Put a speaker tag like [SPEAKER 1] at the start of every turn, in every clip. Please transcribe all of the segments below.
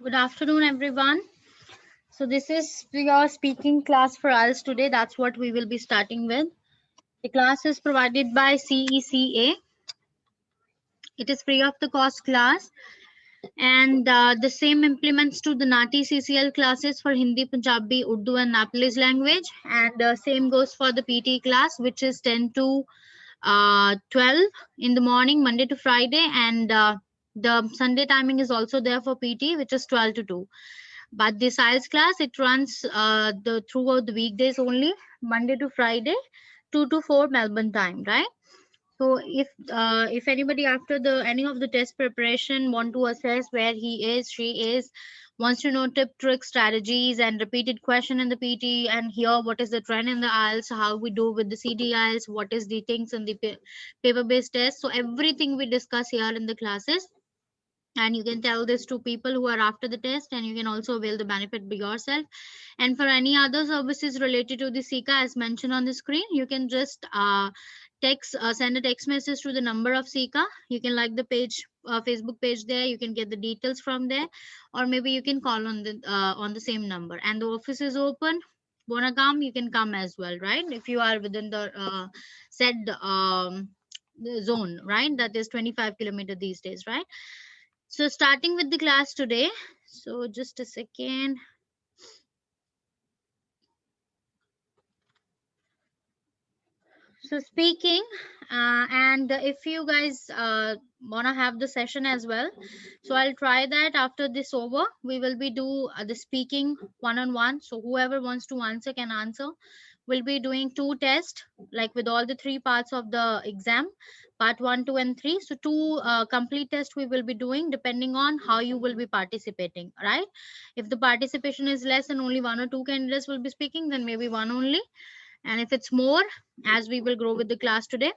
[SPEAKER 1] Good afternoon, everyone. So this is your speaking class for IELTS today. That's what we will be starting with. The class is provided by CECA. It is free of the cost class, and the same implements to the NATI CCL classes for Hindi, Punjabi, Urdu, and Nepalese language. And same goes for the PTE class, which is 10 to 12 in the morning, Monday to Friday, and the Sunday timing is also there for PT, which is 12 to 2. But the IELTS class, it runs throughout the weekdays only, Monday to Friday, 2 to 4 Melbourne time, right? So if anybody after the any of the test preparation want to assess where he is, she is, wants to know tip, trick, strategies, and repeated question in the PT, and hear what is the trend in the IELTS, how we do with the CD IELTS, what is the things in the paper-based test. So everything we discuss here in the classes, and you can tell this to people who are after the test, and you can also avail the benefit by yourself. And for any other services related to the Sika, as mentioned on the screen, you can just send a text message to the number of Sika. You can like the page, Facebook page there. You can get the details from there, or maybe you can call on the same number. And the office is open. Wanna come? You can come as well, right? If you are within the said the zone, right? That is 25 kilometer these days, right? So starting with the class today. So just a second. So speaking, and if you guys want to have the session as well, so I'll try that after this over. We will be do the speaking one-on-one. So whoever wants to answer can answer. We'll be doing 2 tests, like with all the 3 parts of the exam, part 1, 2, and 3. So 2 complete tests we will be doing depending on how you will be participating, right? If the participation is less and only 1 or 2 candidates will be speaking, then maybe 1 only. And if it's more, as we will grow with the class today,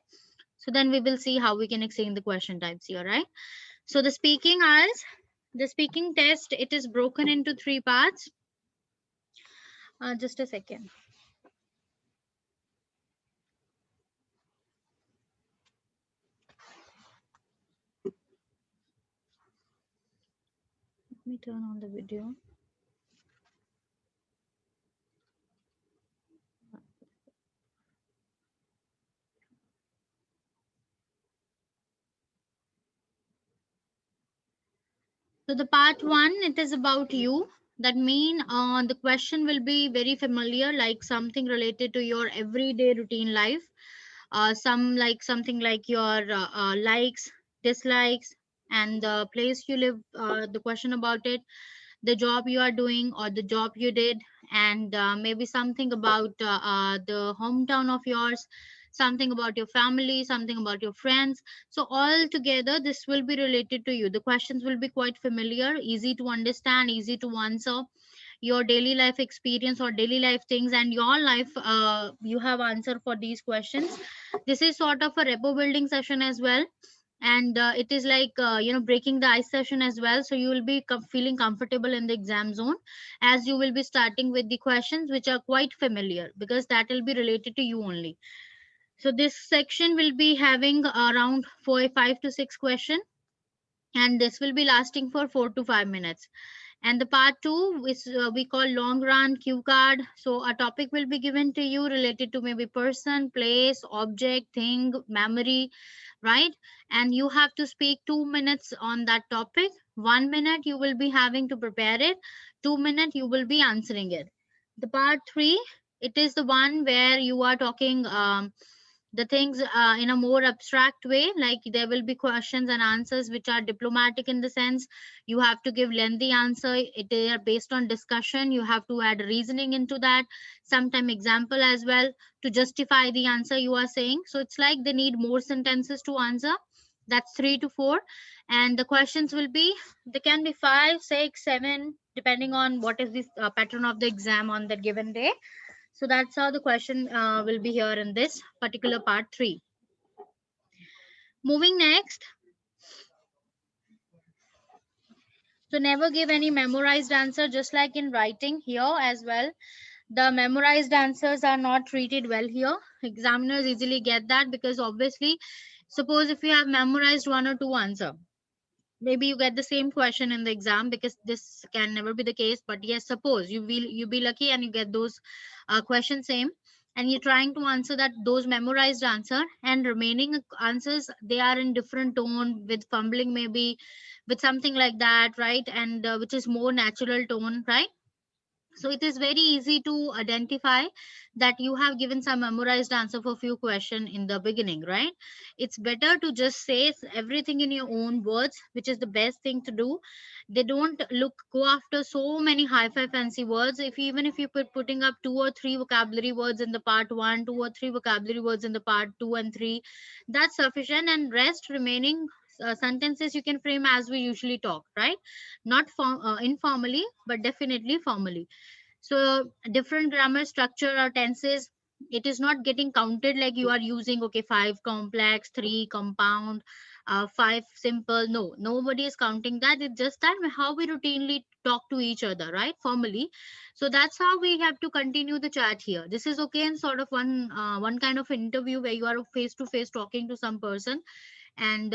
[SPEAKER 1] so then we will see how we can extend the question types here, right? So the speaking test, it is broken into 3 parts. Just a second. Let me turn on the video. So the part 1, it is about you. That mean the question will be very familiar, like something related to your everyday routine life. Something like your likes, dislikes, and the place you live, the question about it, the job you are doing or the job you did, and maybe something about the hometown of yours, something about your family, something about your friends. So all together this will be related to you. The questions will be quite familiar, easy to understand, easy to answer. Your daily life experience or daily life things and your life, you have answer for these questions. This is sort of a repo building session as well, and it is like breaking the ice session as well. So you will be feeling comfortable in the exam zone, as you will be starting with the questions which are quite familiar, because that will be related to you only. So this section will be having around 5 to 6 questions, and this will be lasting for 4 to 5 minutes. And the part 2, which we call long run cue card. So a topic will be given to you related to maybe person, place, object, thing, memory, right? And you have to speak 2 minutes on that topic. 1 minute you will be having to prepare it, 2 minutes you will be answering it. The part 3, it is the one where you are talking the things in a more abstract way, like there will be questions and answers which are diplomatic, in the sense you have to give lengthy answer. They are based on discussion, you have to add reasoning into that, sometime example as well, to justify the answer you are saying. So it's like they need more sentences to answer. That's 3 to 4. And the questions will be, they can be 5, 6, 7, depending on what is the pattern of the exam on that given day. So that's how the question will be here in this particular part 3. Moving next. So never give any memorized answer, just like in writing here as well. The memorized answers are not treated well here. Examiners easily get that, because obviously, suppose if you have memorized 1 or 2 answer, maybe you get the same question in the exam, because this can never be the case, but yes, suppose you be lucky and you get those questions same, and you're trying to answer that, those memorized answer, and remaining answers, they are in different tone, with fumbling maybe, with something like that, right? And which is more natural tone, right? So it is very easy to identify that you have given some memorized answer for few question in the beginning, right? It's better to just say everything in your own words, which is the best thing to do. They don't go after so many high-fi fancy words. If even if you putting up 2 or 3 vocabulary words in the part 1, 2 or 3 vocabulary words in the part 2 and 3, that's sufficient, and rest remaining sentences you can frame as we usually talk, right? Not informally, but definitely formally. So different grammar structure or tenses, it is not getting counted like you are using, okay, 5 complex, 3 compound, 5 simple. No, nobody is counting that. It's just that how we routinely talk to each other, right? Formally. So that's how we have to continue the chat here. This is okay in sort of one kind of interview where you are face to face talking to some person, and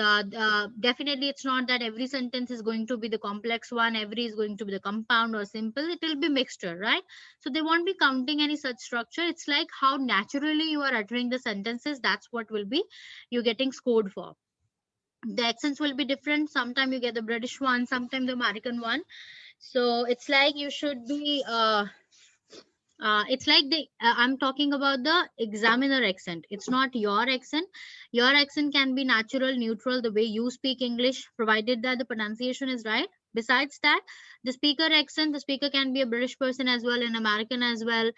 [SPEAKER 1] definitely it's not that every sentence is going to be the complex one, every is going to be the compound or simple. It will be mixture, right? So they won't be counting any such structure. It's like how naturally you are uttering the sentences, that's what will be you getting scored for. The accents will be different. Sometimes you get the British one, sometimes the American one. So it's like you should be it's like I'm talking about the examiner accent. It's not your accent. Your accent can be natural, neutral, the way you speak English, provided that the pronunciation is right. Besides that, the speaker accent, the speaker can be a British person as well, an American as well,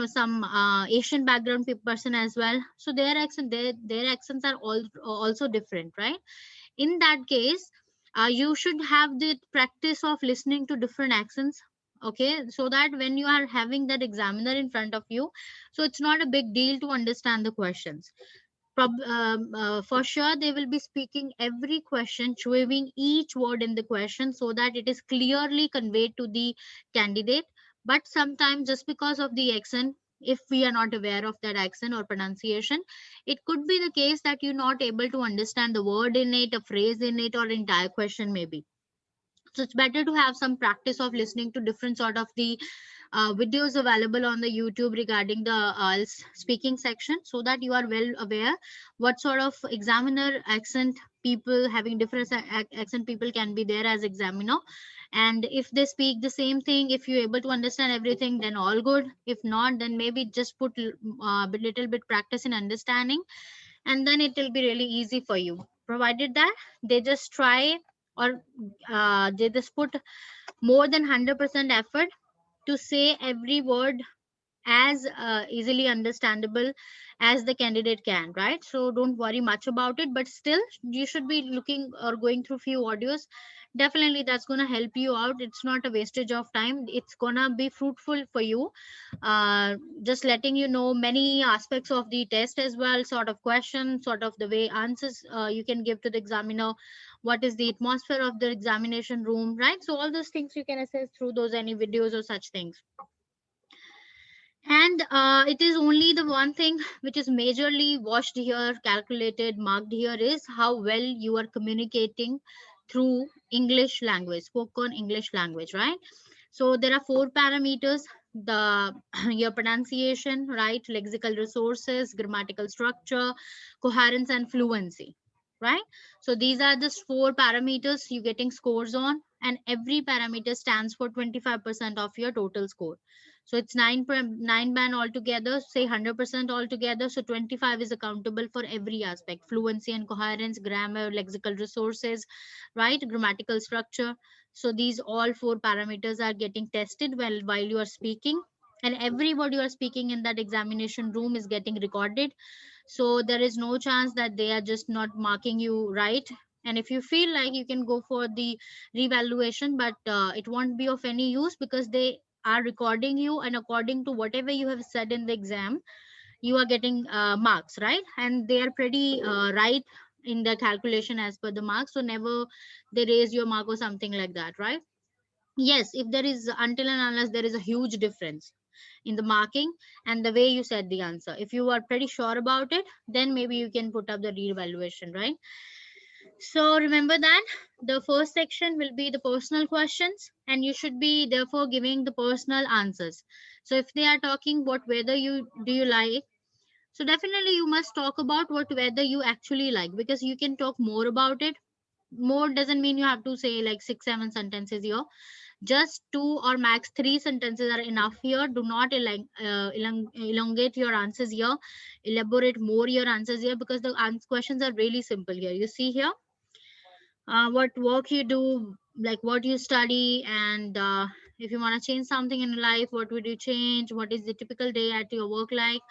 [SPEAKER 1] some Asian background person as well. So their accents are also different, right? In that case, you should have the practice of listening to different accents, okay, so that when you are having that examiner in front of you, so it's not a big deal to understand the questions. For sure they will be speaking every question, chewing each word in the question so that it is clearly conveyed to the candidate. But sometimes just because of the accent, if we are not aware of that accent or pronunciation, it could be the case that you're not able to understand the word in it, a phrase in it, or entire question maybe. So it's better to have some practice of listening to different sort of the videos available on the YouTube regarding the speaking section, so that you are well aware what sort of examiner accent people, having different accent people can be there as examiner. And if they speak the same thing, if you're able to understand everything, then all good. If not, then maybe just put little bit practice in understanding, and then it will be really easy for you, provided that they just try, or they just put more than 100% effort to say every word as easily understandable as the candidate can, right? So don't worry much about it, but still you should be looking or going through few audios. Definitely that's going to help you out. It's not a wastage of time, it's going to be fruitful for you. Just letting you know many aspects of the test as well, sort of question, sort of the way answers you can give to the examiner, what is the atmosphere of the examination room, right? So all those things you can assess through those any videos or such things. And it is only the one thing which is majorly watched here, calculated, marked here, is how well you are communicating through English language, spoken English language, right? So there are 4 parameters: the your pronunciation, right, lexical resources, grammatical structure, coherence, and fluency, right? So these are the 4 parameters you getting scores on, and every parameter stands for 25% of your total score. So it's 9 band altogether, say 100% altogether. So 25 is accountable for every aspect: fluency and coherence, grammar, lexical resources, right, grammatical structure. So these all 4 parameters are getting tested while you are speaking, and every word you are speaking in that examination room is getting recorded. So there is no chance that they are just not marking you right. And if you feel like, you can go for the revaluation, but it won't be of any use, because they are recording you, and according to whatever you have said in the exam, you are getting marks, right? And they are pretty right in the calculation as per the marks, so never they raise your mark or something like that, right? Yes, if there is, until and unless there is a huge difference in the marking and the way you said the answer, if you are pretty sure about it, then maybe you can put up the reevaluation, right? So remember that the first section will be the personal questions, and you should be therefore giving the personal answers. So if they are talking what weather you like, so definitely you must talk about what weather you actually like, because you can talk more about it. More doesn't mean you have to say like 6 7 sentences here. Just 2 or max 3 sentences are enough here. Do not elongate your answers here, elaborate more your answers here, because the questions are really simple here. You see here, what work you do, like what you study, and if you want to change something in your life, what would you change, what is the typical day at your work like.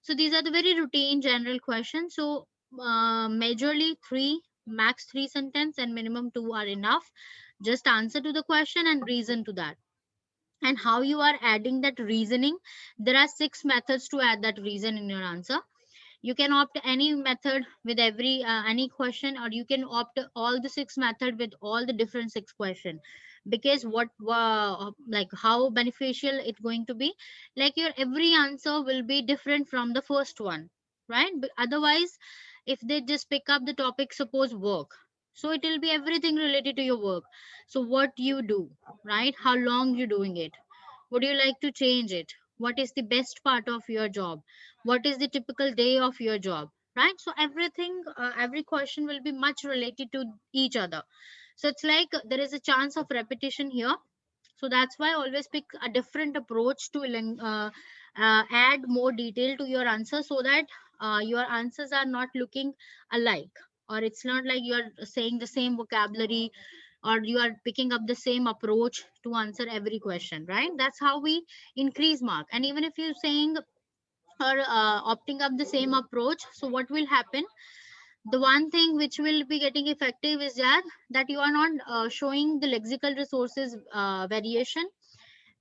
[SPEAKER 1] So these are the very routine general questions. So majorly 3, max 3 sentence and minimum 2 are enough. Just answer to the question and reason to that. And how you are adding that reasoning, there are 6 methods to add that reason in your answer. You can opt any method with every any question, or you can opt all the 6 method with all the different 6 question. Because what like how beneficial it going to be, like your every answer will be different from the first one, right? But otherwise, if they just pick up the topic, suppose work, so it will be everything related to your work. So what you do, right? How long you doing it? Would you like to change it? What is the best part of your job? What is the typical day of your job? Right? So everything, every question will be much related to each other. So it's like there is a chance of repetition here. So that's why always pick a different approach to add more detail to your answer, so that your answers are not looking alike, or it's not like you are saying the same vocabulary, or you are picking up the same approach to answer every question, right? That's how we increase mark. And even if you're saying or opting up the same approach, so what will happen, the one thing which will be getting effective is that you are not showing the lexical resources variation.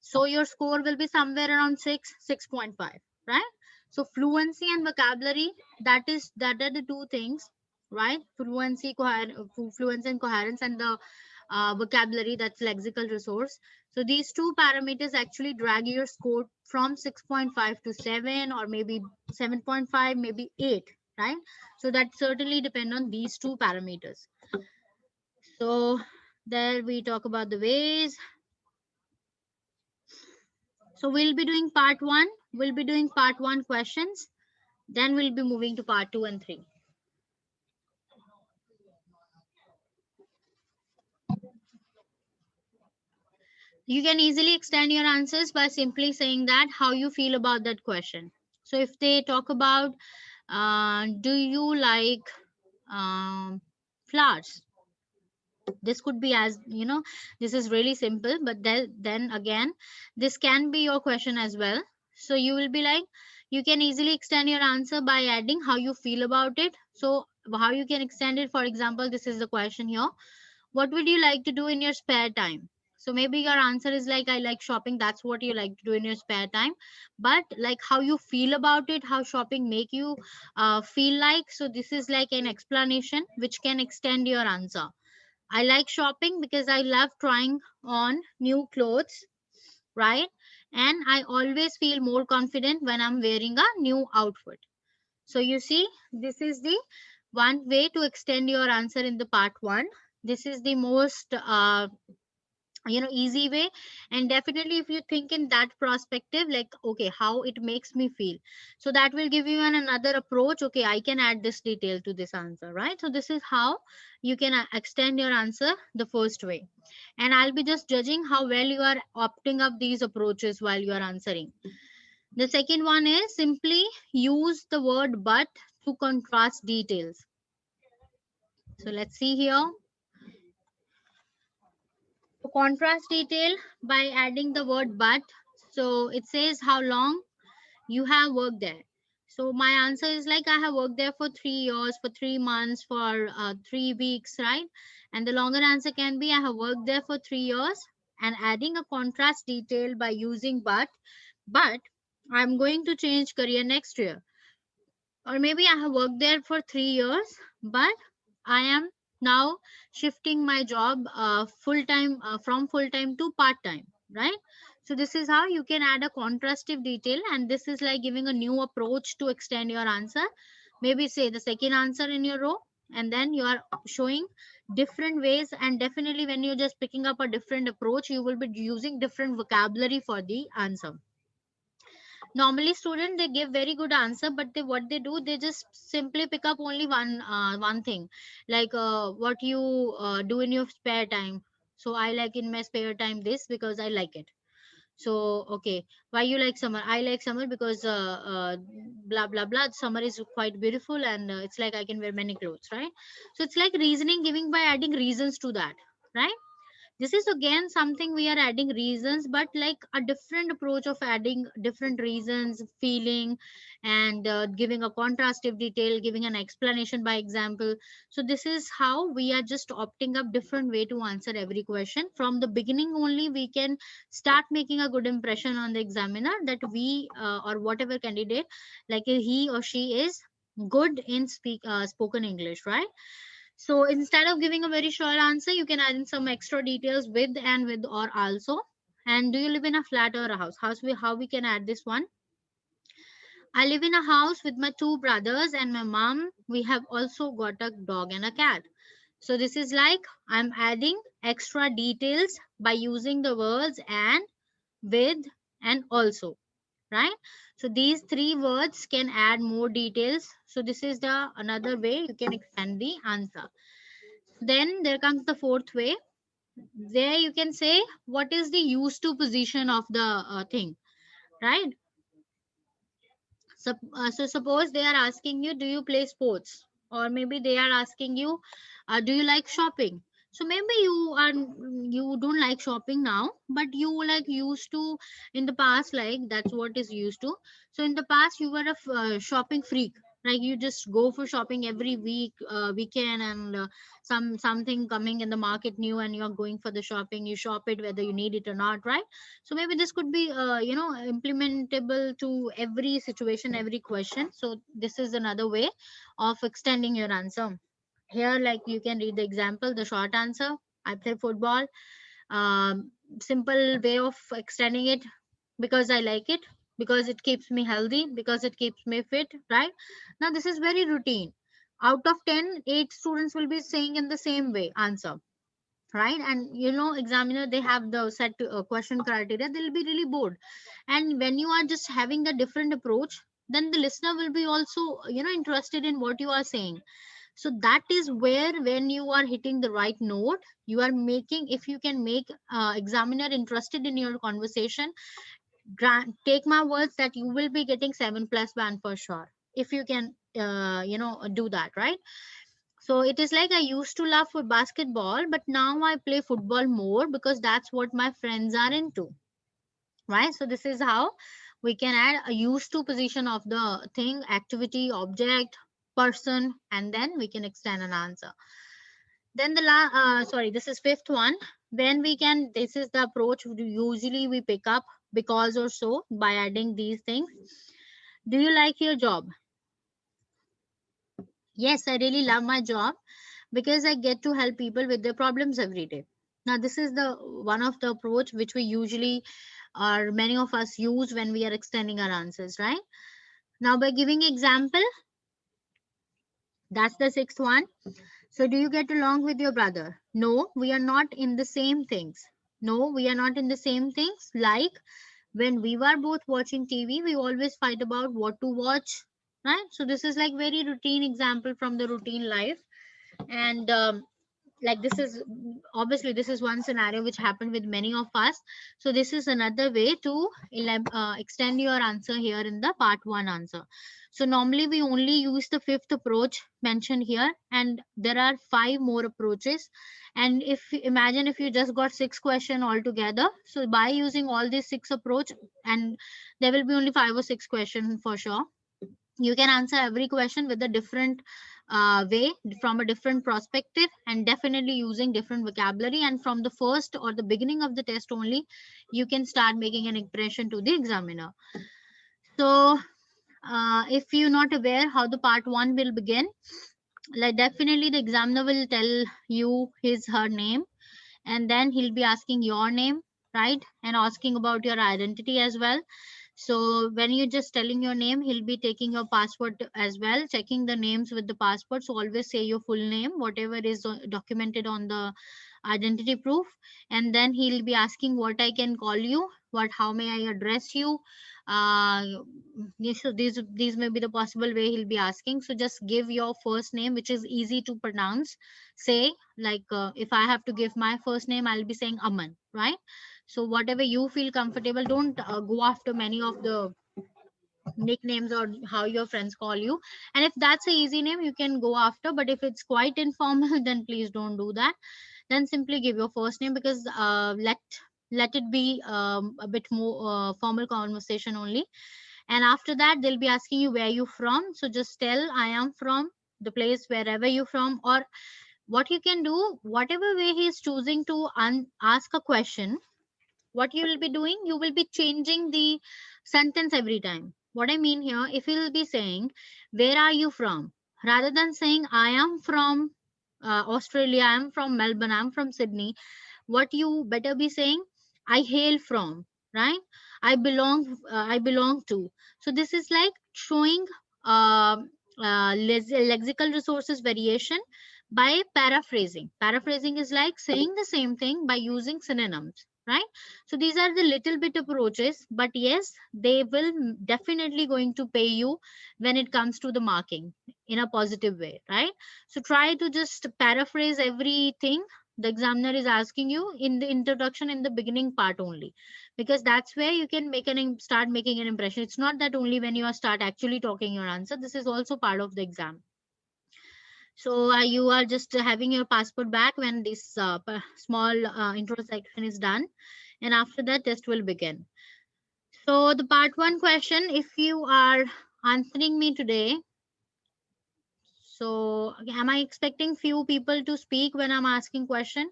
[SPEAKER 1] So your score will be somewhere around 6 6.5, right? So fluency and vocabulary, that are the two things, right? Fluency and coherence, and the vocabulary, that's lexical resource. So these two parameters actually drag your score from 6.5 to 7, or maybe 7.5, maybe 8, right? So that certainly depend on these two parameters. So there we talk about the ways. So we'll be doing part 1. We'll be doing part 1 questions. Then we'll be moving to part 2 and 3. You can easily extend your answers by simply saying that how you feel about that question. So if they talk about, do you like um, flowers? This could be, as you know, this is really simple, but then again, this can be your question as well. So you will be like, you can easily extend your answer by adding how you feel about it. So how you can extend it, for example, this is the question here: what would you like to do in your spare time? So maybe your answer is like, I like shopping. That's what you like to do in your spare time. But like how you feel about it, how shopping make you feel like, so this is like an explanation which can extend your answer. I like shopping because I love trying on new clothes, right? And I always feel more confident when I'm wearing a new outfit. So you see, this is the one way to extend your answer in the part 1. This is the most easy way. And definitely if you think in that perspective, like, okay, how it makes me feel, so that will give you another approach. Okay, I can add this detail to this answer, right? So this is how you can extend your answer the first way. And I'll be just judging how well you are opting up these approaches while you are answering. The second one is simply use the word but to contrast details. So let's see here. To contrast detail by adding the word but. So it says how long you have worked there. So my answer is like, I have worked there for 3 years, for 3 months, for 3 weeks, right? And the longer answer can be, I have worked there for 3 years, and adding a contrast detail by using but I'm going to change career next year. Or maybe I have worked there for 3 years, but I am now shifting my job full time from full time to part time, right? So this is how you can add a contrastive detail, and this is like giving a new approach to extend your answer. Maybe say the second answer in your row, and then you are showing different ways, and definitely when you're just picking up a different approach, you will be using different vocabulary for the answer. Normally students, they give very good answer, but they, what they do, they just simply pick up only one thing, like what you do in your spare time. So I like in my spare time this because I like it. So okay, why you like summer? I like summer because blah blah blah, summer is quite beautiful, and it's like I can wear many clothes, right? So it's like reasoning giving by adding reasons to that, right? This is again something we are adding reasons, but like a different approach of adding different reasons, feeling, and giving a contrastive detail, giving an explanation by example. So this is how we are just opting up different way to answer every question. From the beginning only, we can start making a good impression on the examiner that we or whatever candidate, like he or she is good in spoken English, right? So instead of giving a very short answer, you can add in some extra details with and with or also. And do you live in a flat or a house? How we can add this one? I live in a house with my two brothers and my mom. We have also got a dog and a cat. So this is like I'm adding extra details by using the words and, with, and also, right? So these three words can add more details. So this is the another way you can extend the answer. Then there comes the fourth way. There you can say what is the used to position of the thing, right? So suppose they are asking you, do you play sports? Or maybe they are asking you, do you like shopping? So maybe you don't like shopping now, but you like used to in the past, like that's what is used to. So in the past you were a shopping freak. Like you just go for shopping every weekend, and something coming in the market new, and you're going for the shopping. You shop it whether you need it or not, right? So maybe this could be implementable to every situation, every question. So this is another way of extending your answer. Here, like you can read the example, the short answer, I play football. Simple way of extending it, because I like it, because it keeps me healthy, because it keeps me fit, right? Now this is very routine. Out of 10, 8 students will be saying in the same way answer, right? And examiner, they have the set question criteria, they'll be really bored. And when you are just having a different approach, then the listener will be also interested in what you are saying. So that is where, when you are hitting the right note, you are making, if you can make examiner interested in your conversation, take my words that you will be getting 7 plus band for sure, if you can do that, right? So it is like I used to love for basketball, but now I play football more because that's what my friends are into, right? So this is how we can add a used to position of the thing, activity, object, person, and then we can extend an answer. Then this is fifth one. Then we can, this is the approach usually we pick up, because or so, by adding these things. Do you like your job? Yes, I really love my job because I get to help people with their problems every day. Now, this is the one of the approach which we usually, or many of us, use when we are extending our answers, right? Now, by giving example, that's the sixth one. So, do you get along with your brother? No, we are not in the same things. No, we are not in the same things. Like when we were both watching TV, we always fight about what to watch, right? So, this is like very routine example from the routine life. And like this is, obviously this is one scenario which happened with many of us. So this is another way to extend your answer here in the part 1 answer. So normally we only use the fifth approach mentioned here, and there are 5 more approaches. And if imagine if you just got 6 question altogether, so by using all these 6 approach, and there will be only 5 or 6 questions for sure, you can answer every question with a different way, from a different perspective, and definitely using different vocabulary. And from the first or the beginning of the test only, you can start making an impression to the examiner. So if you're not aware how the part 1 will begin, like definitely the examiner will tell you his her name, and then he'll be asking your name, right, and asking about your identity as well. So when you're just telling your name, he'll be taking your passport as well, checking the names with the passport. So always say your full name, whatever is documented on the identity proof. And then he'll be asking what I can call you, what, how may I address you. Uh, these may be the possible way he'll be asking. So just give your first name, which is easy to pronounce. Say like if I have to give my first name, I'll be saying Aman, right? So whatever you feel comfortable, don't go after many of the nicknames or how your friends call you. And if that's a easy name, you can go after. But if it's quite informal, then please don't do that. Then simply give your first name, because let it be a bit more formal conversation only. And after that, they'll be asking you where you from. So just tell I am from the place wherever you from. Or what you can do, whatever way he is choosing to ask a question, what you will be doing, you will be changing the sentence every time. What I mean here, if you will be saying where are you from, rather than saying I am from Australia, I am from Melbourne, I am from Sydney, what you better be saying, I hail from, right? I belong to. So this is like showing uh, lexical resources variation by paraphrasing is like saying the same thing by using synonyms, right? So these are the little bit approaches, but yes, they will definitely going to pay you when it comes to the marking in a positive way, right? So try to just paraphrase everything the examiner is asking you in the introduction, in the beginning part only, because that's where you can start making an impression. It's not that only when you are start actually talking your answer, this is also part of the exam. So you are just having your passport back when this small intro section is done, and after that test will begin. So the part 1 question, if you are answering me today, so am I expecting few people to speak when I'm asking question?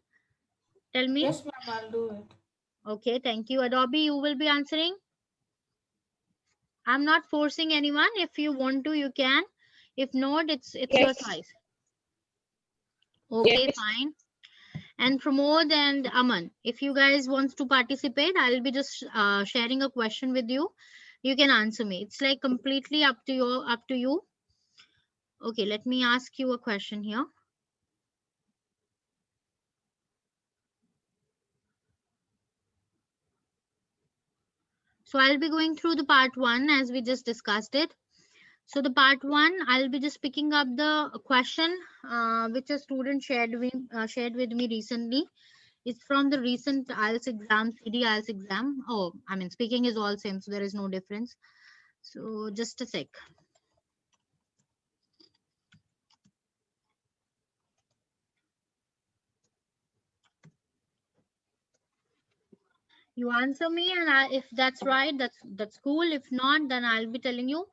[SPEAKER 1] Tell me.
[SPEAKER 2] Yes, ma'am, I'll do it.
[SPEAKER 1] Okay, thank you. Adobe, you will be answering. I'm not forcing anyone. If you want to, you can. If not, it's your
[SPEAKER 2] Yes.
[SPEAKER 1] choice. Okay, fine. And Pramod and Aman, if you guys want to participate, I'll be just sharing a question with you. You can answer me. It's like completely up to you. Up to you. Okay, let me ask you a question here. So I'll be going through the part 1 as we just discussed it. So the part 1, I'll be just picking up the question which a student shared with me recently. It's from the recent IELTS exam, CD IELTS exam. Oh, I mean, speaking is all same, so there is no difference. So just a sec. You answer me, and if that's right, that's cool. If not, then I'll be telling you.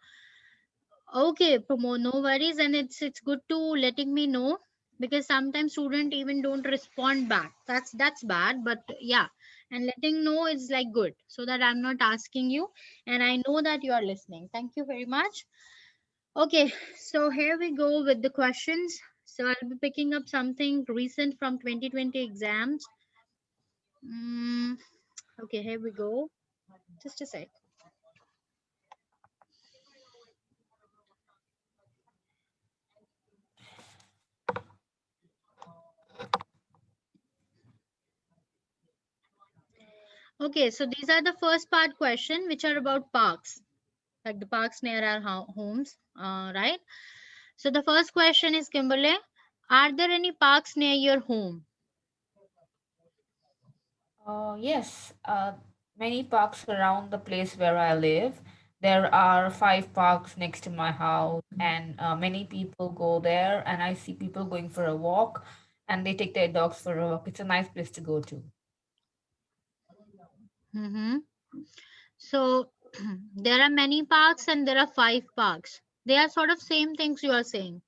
[SPEAKER 1] Okay, Promo, no worries, and it's good to letting me know, because sometimes student even don't respond back. That's bad, but yeah, and letting know is like good, so that I'm not asking you, and I know that you are listening. Thank you very much. Okay, so here we go with the questions. So I'll be picking up something recent from 2020 exams. Mm, okay, here we go. Just a sec. Okay, so these are the first part question, which are about parks, like the parks near our homes, right? So the first question is, Kimberly, are there any parks near your home?
[SPEAKER 2] Yes, many parks around the place where I live. There are 5 parks next to my house, and many people go there. And I see people going for a walk, and they take their dogs for a walk. It's a nice place to go to.
[SPEAKER 1] Mm-hmm. So there are many parks and there are 5 parks. They are sort of same things you are saying.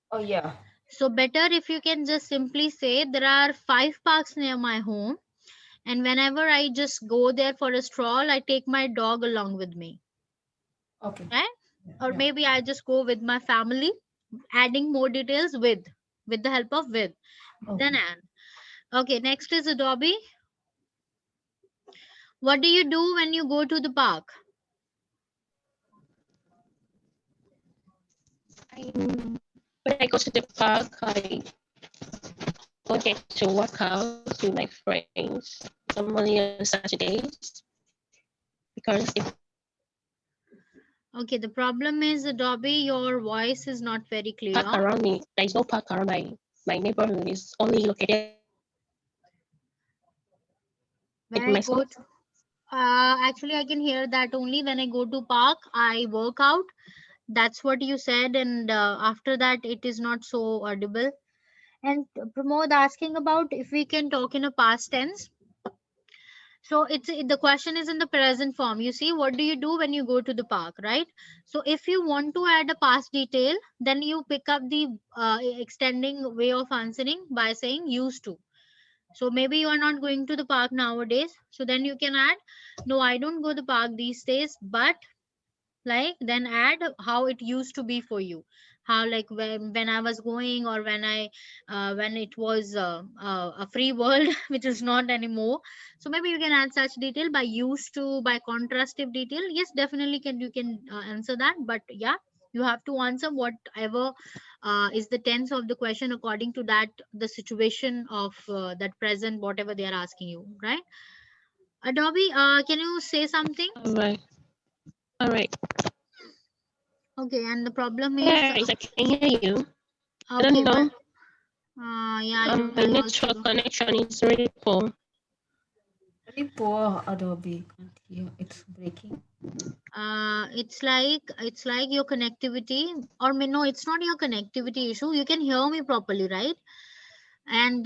[SPEAKER 2] Oh yeah.
[SPEAKER 1] So better if you can just simply say there are 5 parks near my home, and whenever I just go there for a stroll, I take my dog along with me,
[SPEAKER 2] Okay.
[SPEAKER 1] right?
[SPEAKER 2] Yeah.
[SPEAKER 1] Or
[SPEAKER 2] Yeah.
[SPEAKER 1] maybe I just go with my family, adding more details with the help of with. Then
[SPEAKER 2] Okay.
[SPEAKER 1] and okay, next is Adobe. What do you do when you go to the park?
[SPEAKER 3] When I go to the park, I go there to work out with my friends. Normally on Saturdays because the
[SPEAKER 1] Okay, the problem is, Dobby, your voice is not very
[SPEAKER 3] park
[SPEAKER 1] clear.
[SPEAKER 3] around me, there is no park around my neighborhood. Is only located at my school.
[SPEAKER 1] When I go to, actually, I can hear that only when I go to park, I work out. That's what you said, and after that, it is not so audible. And Pramod asking about if we can talk in a past tense. So the question is in the present form. You see, what do you do when you go to the park, right? So if you want to add a past detail, then you pick up the extending way of answering by saying used to. So maybe you are not going to the park nowadays. So then you can add, no, I don't go to the park these days, but like then add how it used to be for you, how like when I was going, or when it was a free world which is not anymore. So maybe you can add such detail by used to, by contrastive detail. Yes, definitely can, you can answer that, but yeah, you have to answer whatever is the tense of the question according to that, the situation of that present, whatever they are asking you, right? Adobe, can you say something?
[SPEAKER 3] Alright, alright.
[SPEAKER 1] Okay, and the problem is,
[SPEAKER 3] Yes, I can hear you. I don't
[SPEAKER 1] okay,
[SPEAKER 3] know.
[SPEAKER 1] but yeah,
[SPEAKER 3] My
[SPEAKER 1] I also
[SPEAKER 3] network
[SPEAKER 1] do.
[SPEAKER 3] connection is really poor.
[SPEAKER 2] Very poor, Adobe. Can't hear. It's breaking.
[SPEAKER 1] It's like your connectivity, or no, it's not your connectivity issue. You can hear me properly, right? And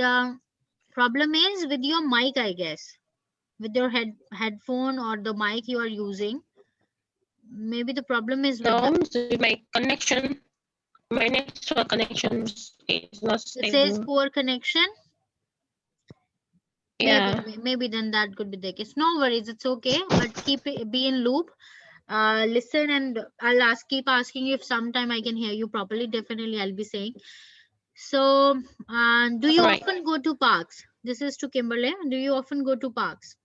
[SPEAKER 1] problem is with your mic, I guess, with your headphone or the mic you are using. Maybe the problem is with
[SPEAKER 3] No,
[SPEAKER 1] the.
[SPEAKER 3] with my connection, my network connection is not
[SPEAKER 1] It says
[SPEAKER 3] stable.
[SPEAKER 1] poor connection.
[SPEAKER 3] Yeah,
[SPEAKER 1] Maybe then that could be the case. No worries, it's okay. But be in loop. Listen, and I'll keep asking if sometime I can hear you properly. Definitely, I'll be saying. So, do you
[SPEAKER 3] alright.
[SPEAKER 1] often go to parks? This is to Kimberly. Do you often go to parks?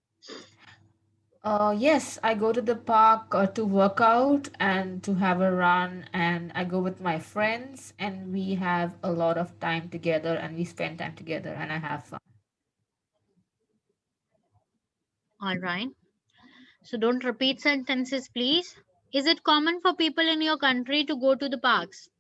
[SPEAKER 2] Yes, I go to the park to work out and to have a run, and I go with my friends, and we have a lot of time together, and we spend time together, and I have fun.
[SPEAKER 1] All right. So don't repeat sentences, please. Is it common for people in your country to go to the parks?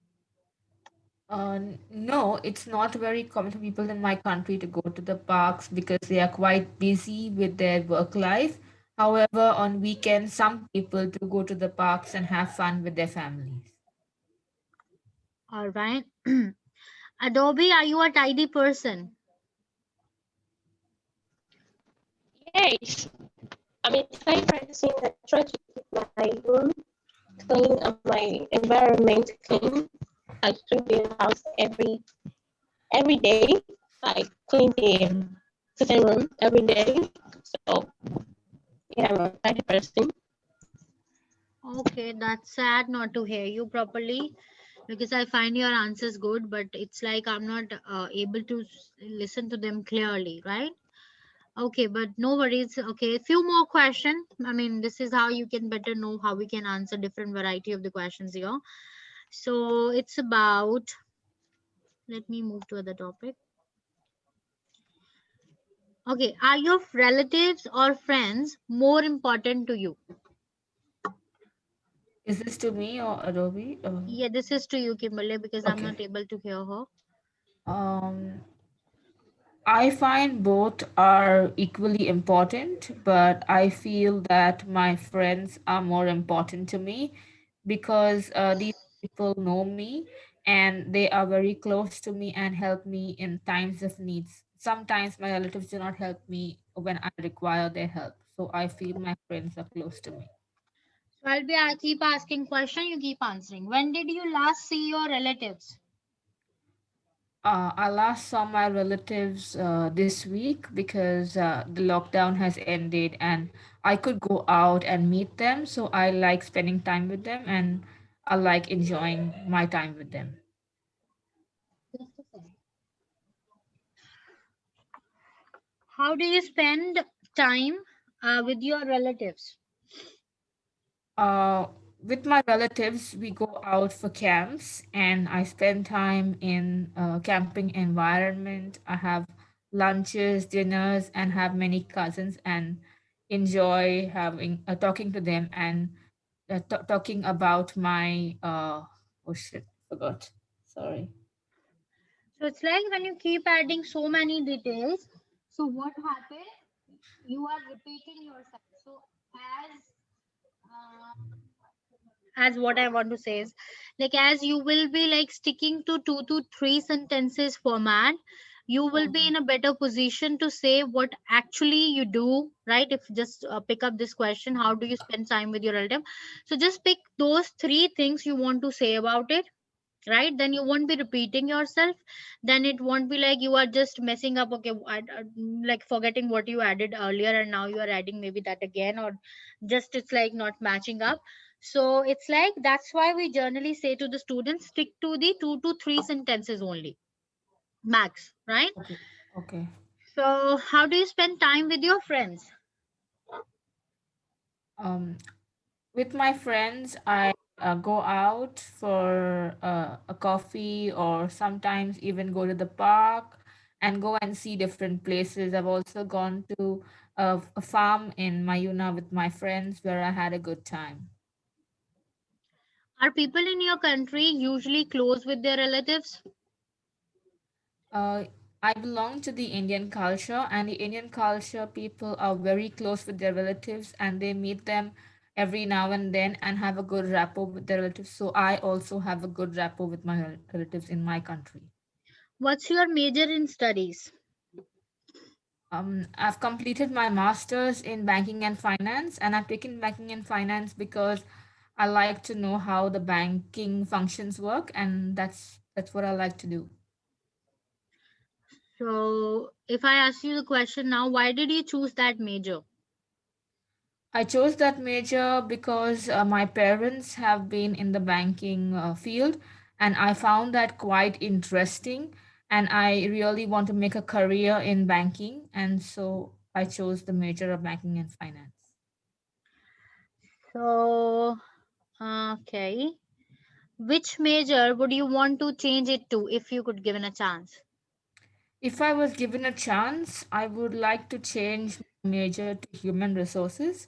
[SPEAKER 2] No, it's not very common for people in my country to go to the parks because they are quite busy with their work life. However, on weekends, some people do go to the parks and have fun with their families.
[SPEAKER 1] All right. Adobe, are you a tidy person?
[SPEAKER 3] Yes, I'm a type person that try to keep my room clean and my environment clean. I clean the house every day. I clean the sitting room every day. So yeah, I'm a tidy person.
[SPEAKER 1] Okay, that's sad not to hear you properly, because I find your answers good, but it's like I'm not able to listen to them clearly, right? Okay, but no worries. Okay, a few more questions. I mean, this is how you can better know how we can answer different variety of the questions here. So it's about, let me move to other topic. Okay, are your relatives or friends more important to you?
[SPEAKER 2] Is this to me or Adobe?
[SPEAKER 1] Yeah, this is to you, Kimberly, because I'm
[SPEAKER 2] Okay.
[SPEAKER 1] not able to hear her.
[SPEAKER 2] Um, I find both are equally important, but I feel that my friends are more important to me because these people know me and they are very close to me and help me in times of needs. Sometimes my relatives do not help me when I require their help. So I feel my friends are close to me.
[SPEAKER 1] So I keep asking question, you keep answering. When did you last see your relatives?
[SPEAKER 2] I last saw my relatives this week because the lockdown has ended and I could go out and meet them. So I like spending time with them and I like enjoying my time with them.
[SPEAKER 1] Just a second. How do you spend time with your relatives?
[SPEAKER 2] With my relatives, we go out for camps, and I spend time in camping environment. I have lunches, dinners, and have many cousins, and enjoy having talking to them and talking about my oh shit, forgot. Sorry.
[SPEAKER 1] So it's like when you keep adding so many details, so what happened? You are repeating yourself. So uh, as what I want to say is, like, as you will be like sticking to 2 to 3 sentences format, you will be in a better position to say what actually you do, right? If just pick up this question, how do you spend time with your relative? So just pick those 3 things you want to say about it, right? Then you won't be repeating yourself. Then it won't be like you are just messing up, okay, like forgetting what you added earlier and now you are adding maybe that again, or just it's like not matching up. So it's like that's why we generally say to the students, stick to the 2 to 3 sentences only, max, right?
[SPEAKER 2] Okay. Okay.
[SPEAKER 1] So how do you spend time with your friends?
[SPEAKER 2] Um, with my friends, I go out for a coffee, or sometimes even go to the park and go and see different places. I've also gone to a farm in Mayuna with my friends where I had a good time.
[SPEAKER 1] Are people in your country usually close with their relatives?
[SPEAKER 2] Uh, I belong to the Indian culture, and the Indian culture people are very close with their relatives, and they meet them every now and then and have a good rapport with their relatives. So I also have a good rapport with my relatives in my country.
[SPEAKER 1] What's your major in studies?
[SPEAKER 2] I've completed my master's in banking and finance, and I've taken banking and finance because I like to know how the banking functions work, and that's what I like to do.
[SPEAKER 1] So if I ask you the question now, why did you choose that major?
[SPEAKER 2] I chose that major because my parents have been in the banking field, and I found that quite interesting. And I really want to make a career in banking, and so I chose the major of banking and finance.
[SPEAKER 1] So, okay. Which major would you want to change it to if you could given a chance?
[SPEAKER 2] If I was given a chance, I would like to change my major to human resources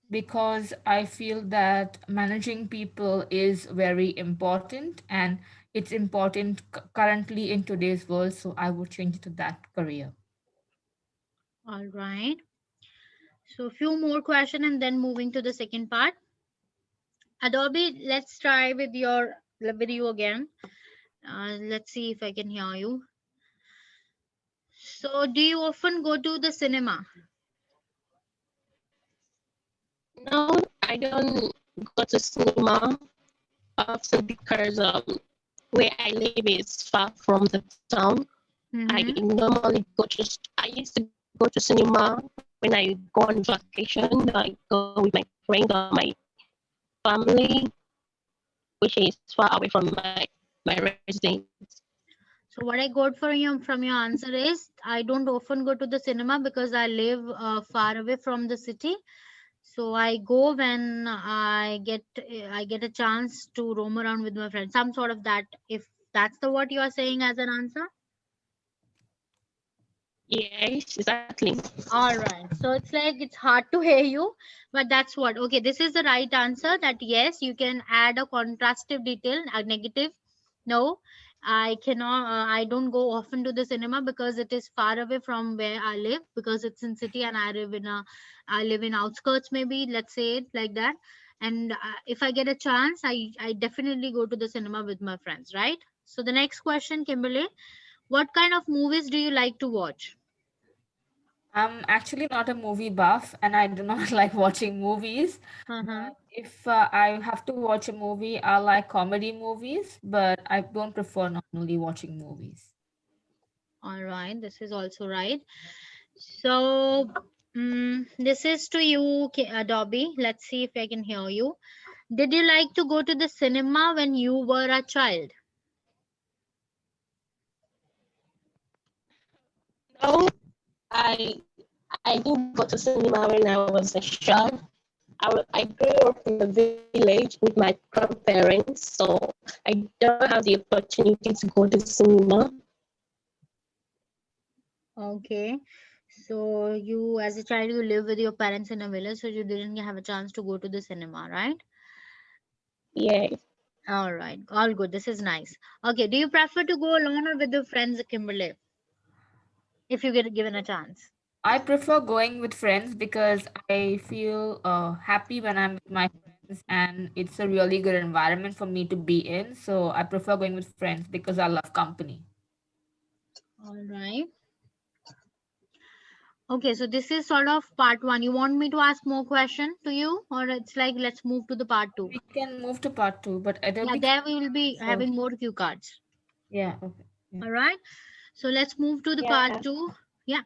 [SPEAKER 2] because I feel that managing people is very important, and it's important currently in today's world. So I would change it to that career.
[SPEAKER 1] All right. So, few more question and then moving to the second part. Adobe, let's try with your video again. Let's see if I can hear you. So, do you often go to the cinema?
[SPEAKER 3] No, I don't go to cinema often because where I live is far from the town. I
[SPEAKER 1] Mm-hmm.
[SPEAKER 3] normally go to I used to go to cinema when I go on vacation. I go with my friends or my family, which is far away from my residence.
[SPEAKER 1] So what I got for you from your answer is I don't often go to the cinema because I live far away from the city. So I go when I get a chance to roam around with my friends. Some sort of that. If that's the what you are saying as an answer.
[SPEAKER 3] Yes, exactly.
[SPEAKER 1] All right. So it's like it's hard to hear you, but that's what. Okay, this is the right answer that yes, you can add a contrastive detail, a negative. No, I cannot. I don't go often to the cinema because it is far away from where I live because it's in city and I live in outskirts maybe. Let's say it like that. And if I get a chance, I definitely go to the cinema with my friends. Right. So the next question, Kimberly, what kind of movies do you like to watch?
[SPEAKER 2] I'm actually not a movie buff, and I do not like watching movies.
[SPEAKER 1] Uh-huh.
[SPEAKER 2] But if I have to watch a movie, I like comedy movies, but I don't prefer normally watching movies.
[SPEAKER 1] All right, this is also right. So, this is to you, Dobby. Let's see if I can hear you. Did you like to go to the cinema when you were a child?
[SPEAKER 3] No, I I didn't go to cinema when I was a child. I grew up in the village with my grandparents, so I don't have the opportunity to go to cinema.
[SPEAKER 1] Okay. So you, as a child, you live with your parents in a village, so you didn't have a chance to go to the cinema, right?
[SPEAKER 3] Yeah,
[SPEAKER 1] All right. All good. This is nice. Okay. Do you prefer to go alone or with your friends, Kimberly, if you get given a chance?
[SPEAKER 2] I prefer going with friends because I feel happy when I'm with my friends, and it's a really good environment for me to be in. So I prefer going with friends because I love company.
[SPEAKER 1] All right. Okay. So this is sort of part one. You want me to ask more question to you, or it's like let's move to the part two?
[SPEAKER 2] We can move to part two, but it'll
[SPEAKER 1] Yeah.
[SPEAKER 2] be
[SPEAKER 1] There we will be
[SPEAKER 2] so
[SPEAKER 1] having more cue cards.
[SPEAKER 2] yeah. Okay. Yeah.
[SPEAKER 1] All right. So let's move to the part
[SPEAKER 3] yeah,
[SPEAKER 1] two. Yeah.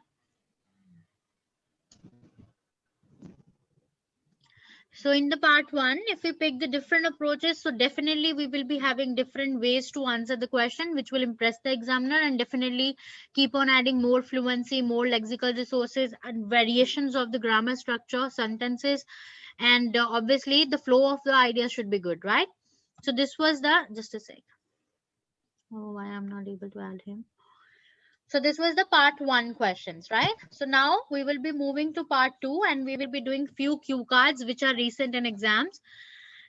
[SPEAKER 1] So in the part one, if we pick the different approaches, so definitely we will be having different ways to answer the question, which will impress the examiner, and definitely keep on adding more fluency, more lexical resources, and variations of the grammar structure, sentences, and obviously the flow of the ideas should be good, right? So this was the, just a sec. Oh, why I'm not able to add him. So this was the part one questions, right? So now we will be moving to part two, and we will be doing few cue cards which are recent in exams.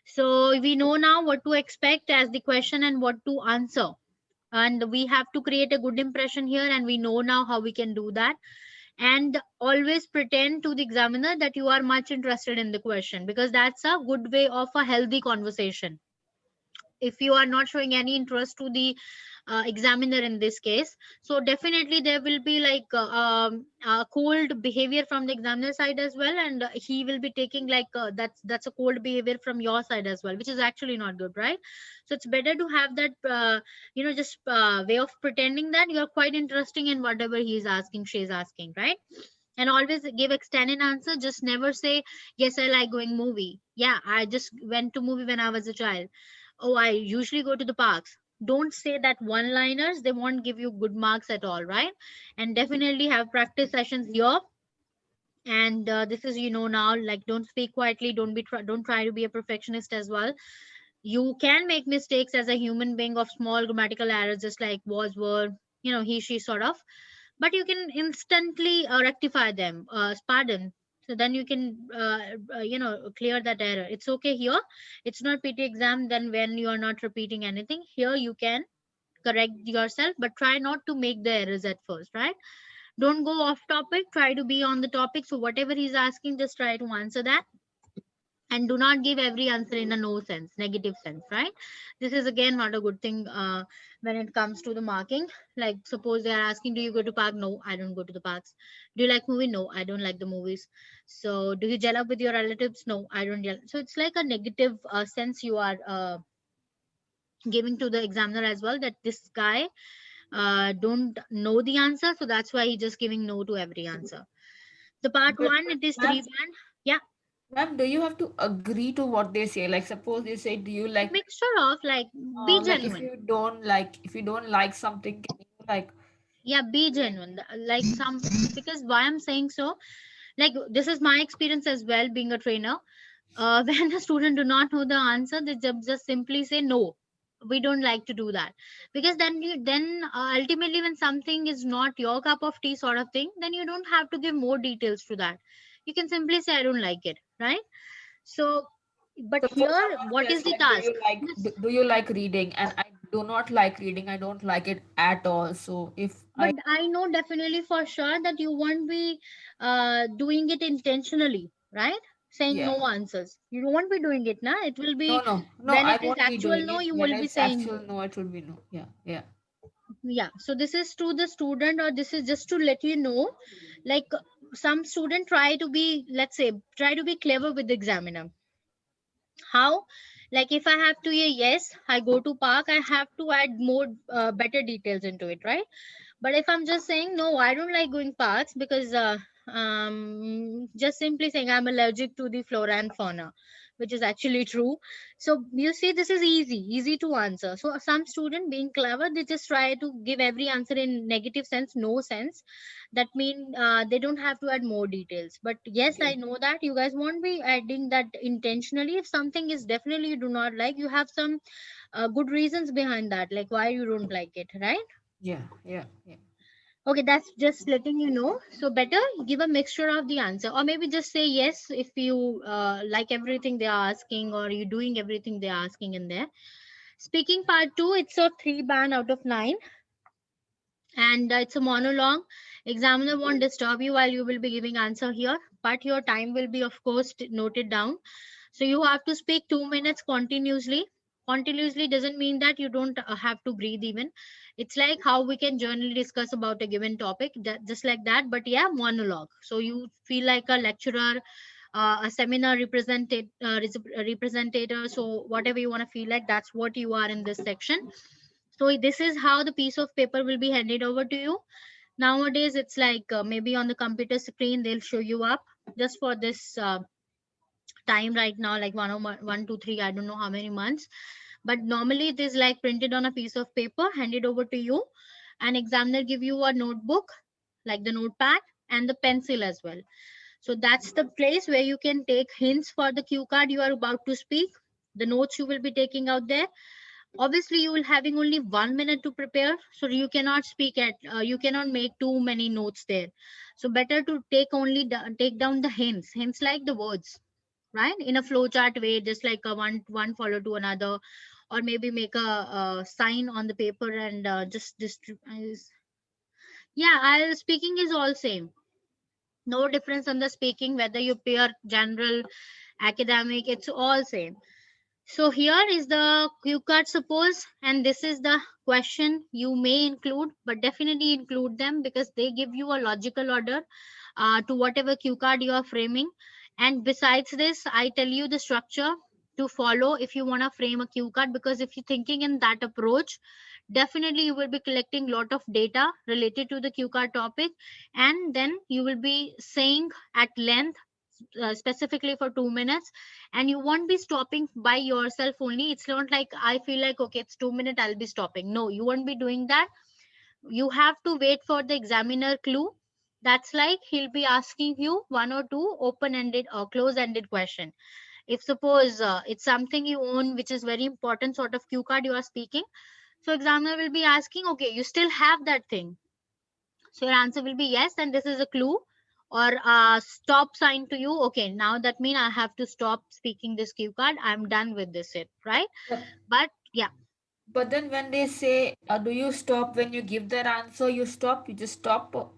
[SPEAKER 1] So we know now what to expect as the question and what to answer. And we have to create a good impression here, and we know now how we can do that. And always pretend to the examiner that you are much interested in the question, because that's a good way of a healthy conversation. If you are not showing any interest to the examiner in this case, so definitely there will be like cold behavior from the examiner side as well, and he will be taking like that's a cold behavior from your side as well, which is actually not good, right? So it's better to have that just way of pretending that you're quite interesting in whatever he is asking, she is asking, right? And always give extended answer. Just never say yes, I like going movie, yeah, I just went to movie when I was a child. Oh, I usually go to the parks. Don't say that one liners, they won't give you good marks at all, right? And definitely have practice sessions here. And this is, now, like, don't speak quietly, don't try to be a perfectionist as well. You can make mistakes as a human being of small grammatical errors, just like was, were, he, she, sort of, but you can instantly rectify them, pardon. So then you can clear that error. It's okay here. It's not PT exam. Then when you are not repeating anything here, you can correct yourself, but try not to make the errors at first, right? Don't go off topic, try to be on the topic. So whatever he's asking, just try to answer that, and do not give every answer in a no sense, negative sense, right? This is again not a good thing when it comes to the marking. Like, suppose they are asking, do you go to park? No, I don't go to the parks. Do you like movie? No, I don't like the movies. So do you gel up with your relatives? No, I don't gel. So it's like a negative sense you are giving to the examiner as well, that this guy don't know the answer, so that's why he's just giving no to every answer. The part
[SPEAKER 2] But
[SPEAKER 1] one, it is three
[SPEAKER 2] ma'am,
[SPEAKER 1] band. Yeah.
[SPEAKER 2] ma'am, do you have to agree to what they say? Like, suppose they say, "Do you like?"
[SPEAKER 1] Mixture of, like, be
[SPEAKER 2] Like,
[SPEAKER 1] genuine.
[SPEAKER 2] if you don't like something, can you like?
[SPEAKER 1] Yeah, be genuine. Like, some, because why I'm saying so, like, this is my experience as well being a trainer. When a student do not know the answer, they just simply say no, we don't like to do that. Because then ultimately, when something is not your cup of tea, sort of thing, then you don't have to give more details to that. You can simply say I don't like it, right? So, but
[SPEAKER 2] Suppose
[SPEAKER 1] here,
[SPEAKER 2] someone
[SPEAKER 1] what is
[SPEAKER 2] says
[SPEAKER 1] the
[SPEAKER 2] like,
[SPEAKER 1] task? Yes.
[SPEAKER 2] do you like reading? And I do not like reading. I don't like it at all. So if
[SPEAKER 1] But
[SPEAKER 2] I
[SPEAKER 1] I know definitely for sure that you won't be doing it intentionally, right? Saying
[SPEAKER 2] yeah.
[SPEAKER 1] no answers. You won't be doing it, now. It will
[SPEAKER 2] No,
[SPEAKER 1] be,
[SPEAKER 2] no, no,
[SPEAKER 1] when
[SPEAKER 2] I
[SPEAKER 1] it is
[SPEAKER 2] won't be
[SPEAKER 1] actual
[SPEAKER 2] doing
[SPEAKER 1] no,
[SPEAKER 2] it.
[SPEAKER 1] you
[SPEAKER 2] When
[SPEAKER 1] will be
[SPEAKER 2] it's
[SPEAKER 1] saying
[SPEAKER 2] actual
[SPEAKER 1] no.
[SPEAKER 2] no, it will be no. Yeah, yeah.
[SPEAKER 1] Yeah. So this is to the student, or this is just to let you know, like, some student try to be, let's say, try to be clever with the examiner. How? Like, if I have to say yes, I go to park, I have to add more better details into it, right? But if I'm just saying no, I don't like going parks because just simply saying I'm allergic to the flora and fauna. which is actually true. So you see, this is easy to answer. So some student being clever, they just try to give every answer in negative sense, no sense. That mean they don't have to add more details. But yes, I
[SPEAKER 2] Okay.
[SPEAKER 1] know that you guys won't be adding that intentionally. If something is definitely you do not like, you have some good reasons behind that, like why you don't like it, right?
[SPEAKER 2] Yeah, yeah, yeah.
[SPEAKER 1] Okay, that's just letting you know. So better give a mixture of the answer, or maybe just say yes if you like everything they are asking, or you doing everything they are asking in there. Speaking part two, it's a 3 band out of 9, and it's a monologue. Examiner won't disturb you while you will be giving answer here, but your time will be of course noted down. So you have to speak 2 minutes continuously. Continuously doesn't mean that you don't have to breathe even. It's like how we can generally discuss about a given topic, that, just like that. But yeah, monologue. So you feel like a lecturer, a seminar representative. So whatever you want to feel like, that's what you are in this section. So this is how the piece of paper will be handed over to you. Nowadays, it's like maybe on the computer screen they'll show you up just for this time right now, like 1 2 3, I don't know how many months, but normally it is like printed on a piece of paper, handed over to you, and examiner give you a notebook, like the notepad, and the pencil as well. So that's the place where you can take hints for the cue card you are about to speak, the notes you will be taking out there. Obviously you will having only 1 minute to prepare, so you cannot speak at you cannot make too many notes there. So better to take only take down the hints like the words, right, in a flowchart way, just like a one follow to another, or maybe make a sign on the paper and just distribute. Yeah, I speaking is all same, no difference on the speaking, whether you peer general, academic, it's all same. So here is the cue card suppose, and this is the question you may include, but definitely include them because they give you a logical order to whatever cue card you are framing. And besides this, I tell you the structure to follow if you want to frame a cue card, because if you're thinking in that approach, definitely you will be collecting lot of data related to the cue card topic, and then you will be saying at length, specifically for 2 minutes, and you won't be stopping by yourself only. It's not like I feel like okay it's 2 minutes I'll be stopping. No, you won't be doing that. You have to wait for the examiner clue. That's like he'll be asking you one or two open ended or close ended question. If suppose it's something you own which is very important sort of cue card you are speaking, so examiner will be asking, okay, you still have that thing? So your answer will be yes, and this is a clue or a stop sign to you. Okay, now that means I have to stop speaking this cue card. I'm done with this, it right?
[SPEAKER 2] But
[SPEAKER 1] But yeah,
[SPEAKER 2] but then when they say, do you stop when you give that answer? You stop. You just stop.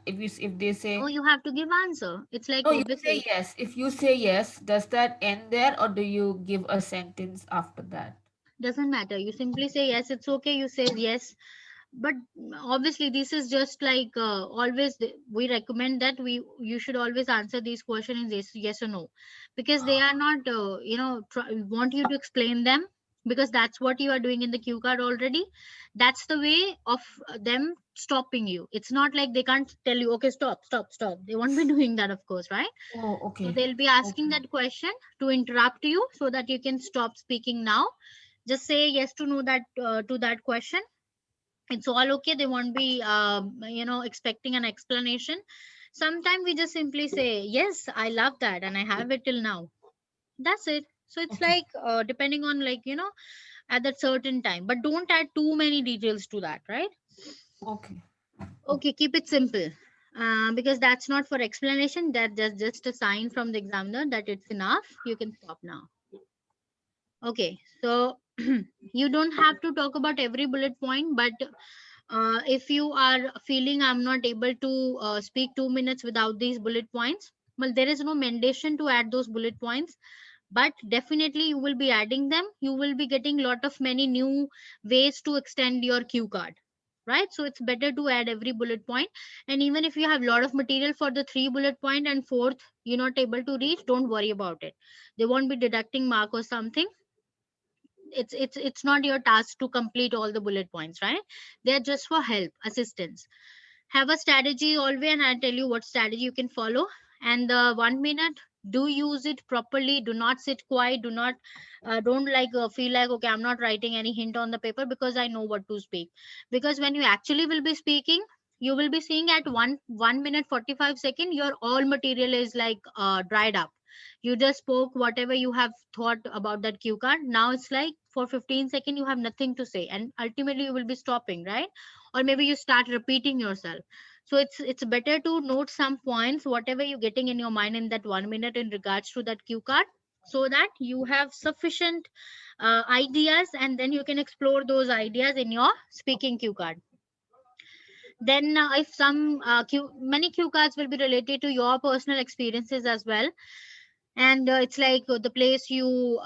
[SPEAKER 2] If they
[SPEAKER 1] oh,
[SPEAKER 2] say
[SPEAKER 1] you have to give answer. It's like
[SPEAKER 2] no, you say
[SPEAKER 1] obviously
[SPEAKER 2] yes. If you say yes, does that end there, or do you give a sentence after that?
[SPEAKER 1] doesn't matter. You simply say yes. It's okay. You say yes, but obviously this is just like always we recommend that you should always answer these questions in yes or no, because they are not want you to explain them, because that's what you are doing in the cue card already. That's the way of them stopping you. It's not like they can't tell you okay stop, they won't be doing that of course, right?
[SPEAKER 2] Oh,
[SPEAKER 1] So
[SPEAKER 2] okay.
[SPEAKER 1] they'll be asking
[SPEAKER 2] Okay.
[SPEAKER 1] that question to interrupt you so that you can stop speaking now. Just say yes to know that to that question. It's all okay. They won't be expecting an explanation. Sometimes we just simply say yes, I love that and I have it till now. That's it. So it's
[SPEAKER 2] Okay.
[SPEAKER 1] like depending on like at that certain time, but don't add too many details to that, right?
[SPEAKER 2] Okay.
[SPEAKER 1] Okay, keep it simple. Because that's not for explanation, that's just a sign from the examiner that it's enough, you can stop now. Okay, so you don't have to talk about every bullet point, but if you are feeling I'm not able to speak 2 minutes without these bullet points, well, there is no mandation to add those bullet points, but definitely you will be adding them. You will be getting lot of many new ways to extend your cue card, right? So it's better to add every bullet point. And even if you have lot of material for the three bullet point and fourth you're not able to reach, don't worry about it. They won't be deducting mark or something. It's not your task to complete all the bullet points, right? They're just for help, assistance. Have a strategy always, and I'll tell you what strategy you can follow. And the 1 minute Do use it properly. Do not sit quiet. Do not don't feel like, okay, I'm not writing any hint on the paper because I know what to speak. Because when you actually will be speaking, you will be seeing at 1 minute 45 second your all material is dried up. You just spoke whatever you have thought about that cue card. Now it's like for 15 seconds you have nothing to say, and ultimately you will be stopping, right? Or maybe you start repeating yourself. So it's better to note some points whatever you're getting in your mind in that 1 minute in regards to that cue card, so that you have sufficient ideas, and then you can explore those ideas in your speaking cue card. Then if some many cue cards will be related to your personal experiences as well. And it's like the place you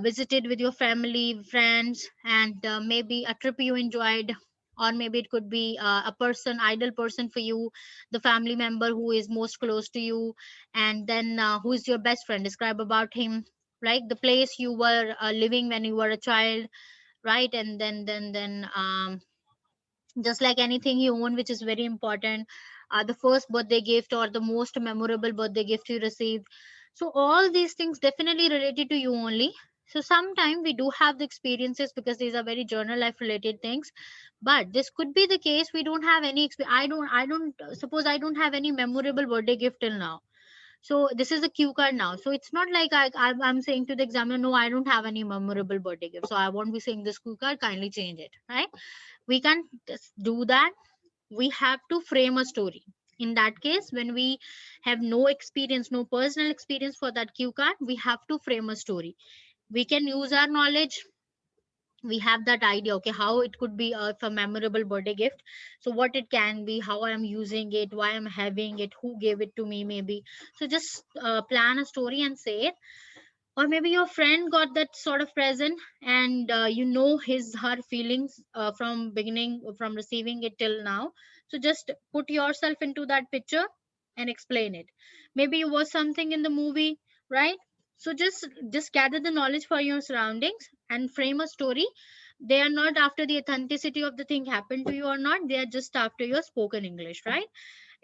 [SPEAKER 1] visited with your family, friends, and maybe a trip you enjoyed. Or maybe it could be a person, ideal person for you, the family member who is most close to you. And then who is your best friend, describe about him. Right, the place you were living when you were a child. Right, and then just like anything you own which is very important, the first birthday gift or the most memorable birthday gift you received. So all these things definitely related to you only. So sometimes we do have the experiences because these are very journal life related things. But this could be the case we don't have any I don't suppose I don't have any memorable birthday gift till now. So this is a cue card now. So it's not like I'm saying to the examiner, no, I don't have any memorable birthday gift, so I won't be saying this cue card, kindly change it. Right, we can't just do that. We have to frame a story. In that case, when we have no experience, no personal experience for that cue card, we have to frame a story. We can use our knowledge. We have that idea, okay, how it could be if a memorable birthday gift. So what it can be, how I'm using it, why I'm having it, who gave it to me, maybe. So just plan a story and say it. Or maybe your friend got that sort of present, and you know his her feelings from beginning, from receiving it till now. So just put yourself into that picture and explain it. Maybe you watch something in the movie, right? So just gather the knowledge for your surroundings and frame a story. They are not after the authenticity of the thing happened to you or not, they are just after your spoken English, right?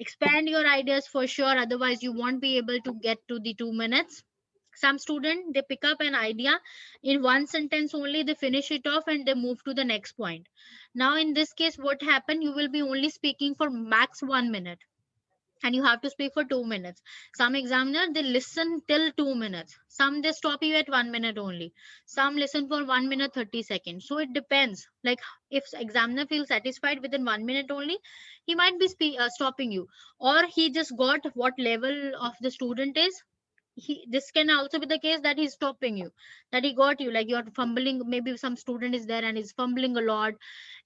[SPEAKER 1] Expand your ideas for sure, otherwise you won't be able to get to the 2 minutes. Some student, they pick up an idea in one sentence only, they finish it off and they move to the next point. Now in this case what happened, you will be only speaking for max 1 minute, and you have to speak for 2 minutes. Some examiner, they listen till 2 minutes, some they stop you at 1 minute only, some listen for 1 minute 30 seconds. So it depends, like if examiner feels satisfied within 1 minute only, he might be stopping you. Or he just got what level of the student is. This can also be the case that he's stopping you, that he got you like you're fumbling. Maybe some student is there and is fumbling a lot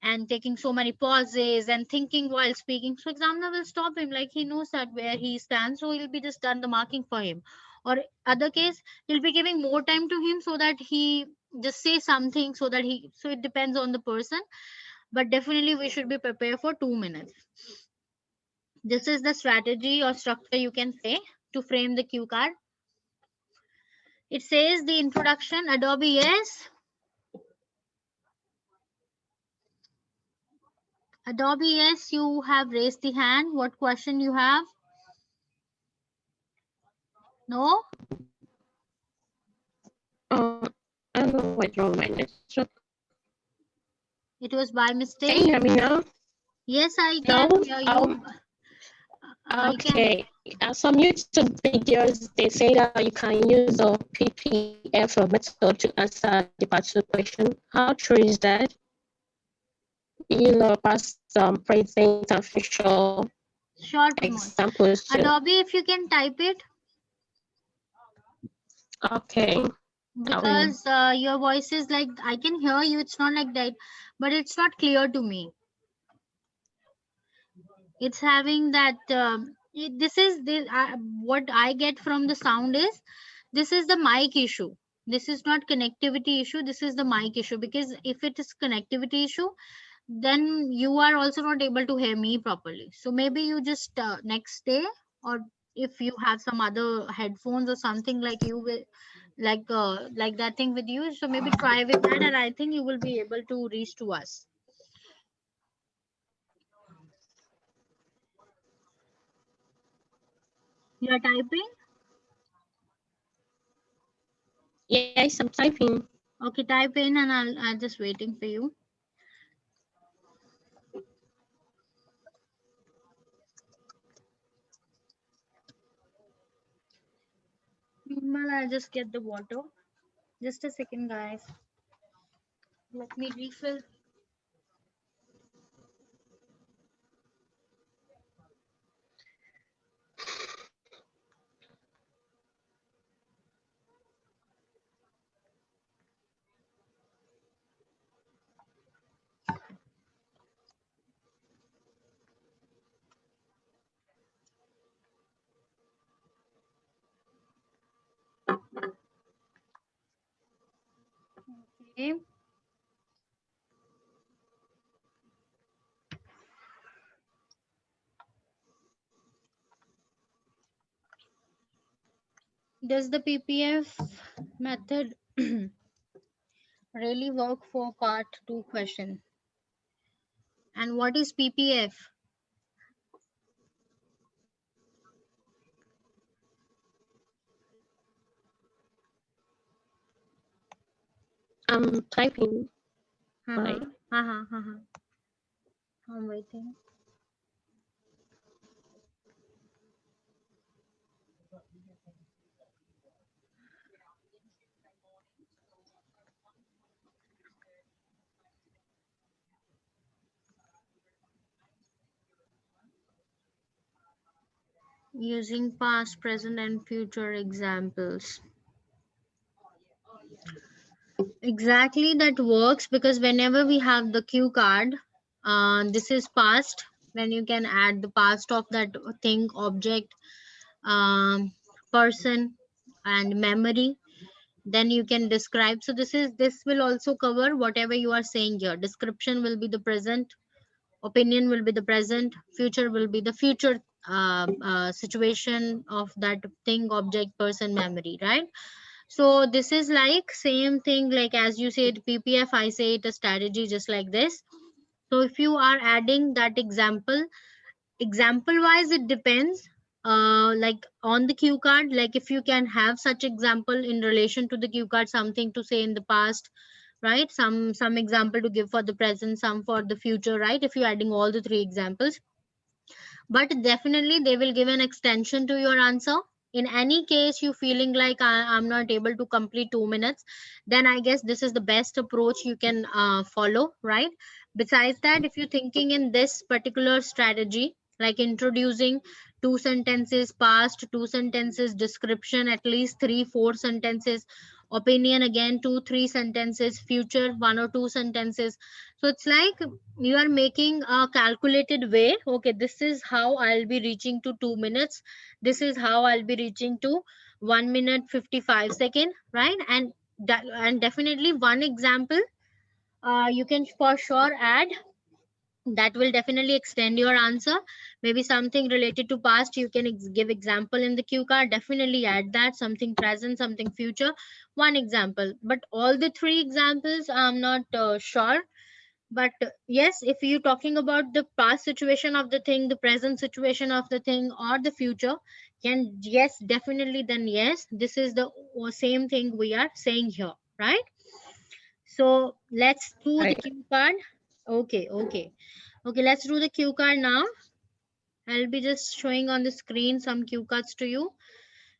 [SPEAKER 1] and taking so many pauses and thinking while speaking, so examiner will stop him, like he knows that where he stands, so he'll be just done the marking for him. Or other case, he'll be giving more time to him so that he just say something, so that he, so it depends on the person. But definitely we should be prepared for 2 minutes. This is the strategy or structure you can say to frame the cue card. It says the introduction, Adobe, yes. Adobe, yes, you have raised the hand. What question you have? No?
[SPEAKER 3] I don't know what's wrong with my network.
[SPEAKER 1] It was by
[SPEAKER 3] Can
[SPEAKER 1] mistake?
[SPEAKER 3] you hear me now?
[SPEAKER 1] Yes, I
[SPEAKER 3] No?
[SPEAKER 1] can hear you. I can.
[SPEAKER 3] Okay. Some YouTube videos, they say that you can use a PPF method to answer the part two question. How true is that? Past, present, and future
[SPEAKER 1] Short mode.
[SPEAKER 3] examples too.
[SPEAKER 1] Adobe, if you can type it,
[SPEAKER 3] Okay. I will.
[SPEAKER 1] because your voice is like, I can hear you. It's not like that, but it's not clear to me. It's having that. This is this. What I get from the sound is, this is the mic issue. This is not connectivity issue. This is the mic issue. Because if it is connectivity issue, then you are also not able to hear me properly. So maybe you just next day, or if you have some other headphones or something like you will, like that thing with you, so maybe try with that, and I think you will be able to reach to us. You are typing.
[SPEAKER 3] Yes, I'm typing.
[SPEAKER 1] Okay, type in and I'll just waiting for you. Meanwhile, I'll just get the water. Just a second, guys. Let me refill. Okay. Does the PPF method really work for part 2 question? And what is PPF?
[SPEAKER 3] I'm typing.
[SPEAKER 1] Uh-huh. Uh-huh. Uh-huh. I'm waiting. Using past, present, and future examples. Exactly, that works because whenever we have the cue card, this is past, when you can add the past of that thing, object, um, person, and memory. Then you can describe. So this will also cover whatever you are saying here. Description will be the present, opinion will be the present, future will be the future situation of that thing, object, person, memory, right? So this is like same thing, like as you said PPF, I say it a strategy just like this. So if you are adding that example wise, it depends like on the cue card. Like if you can have such example in relation to the cue card, something to say in the past, right? Some example to give for the present, some for the future, right? If you're adding all the three examples, but definitely they will give an extension to your answer. In any case you feeling like I'm not able to complete 2 minutes, then I guess this is the best approach you can follow, right? Besides that, if you're thinking in this particular strategy, like introducing two sentences past, two sentences description, at least 3 4 sentences, opinion again 2 3 sentences, future 1 or 2 sentences. So it's like you are making a calculated way. Okay, this is how I'll be reaching to 2 minutes, this is how I'll be reaching to 1 minute 55 second, right? And and definitely one example you can for sure add, that will definitely extend your answer. Maybe something related to past, you can give example in the cue card, definitely add that. Something present, something future, one example. But all the three examples I'm not sure. But yes, if you're talking about the past situation of the thing, the present situation of the thing, or the future, can yes, definitely, then yes, this is the same thing we are saying here, right? So let's do the
[SPEAKER 3] Right.
[SPEAKER 1] cue card. Okay, let's do the cue card now. I'll be just showing on the screen some cue cards to you,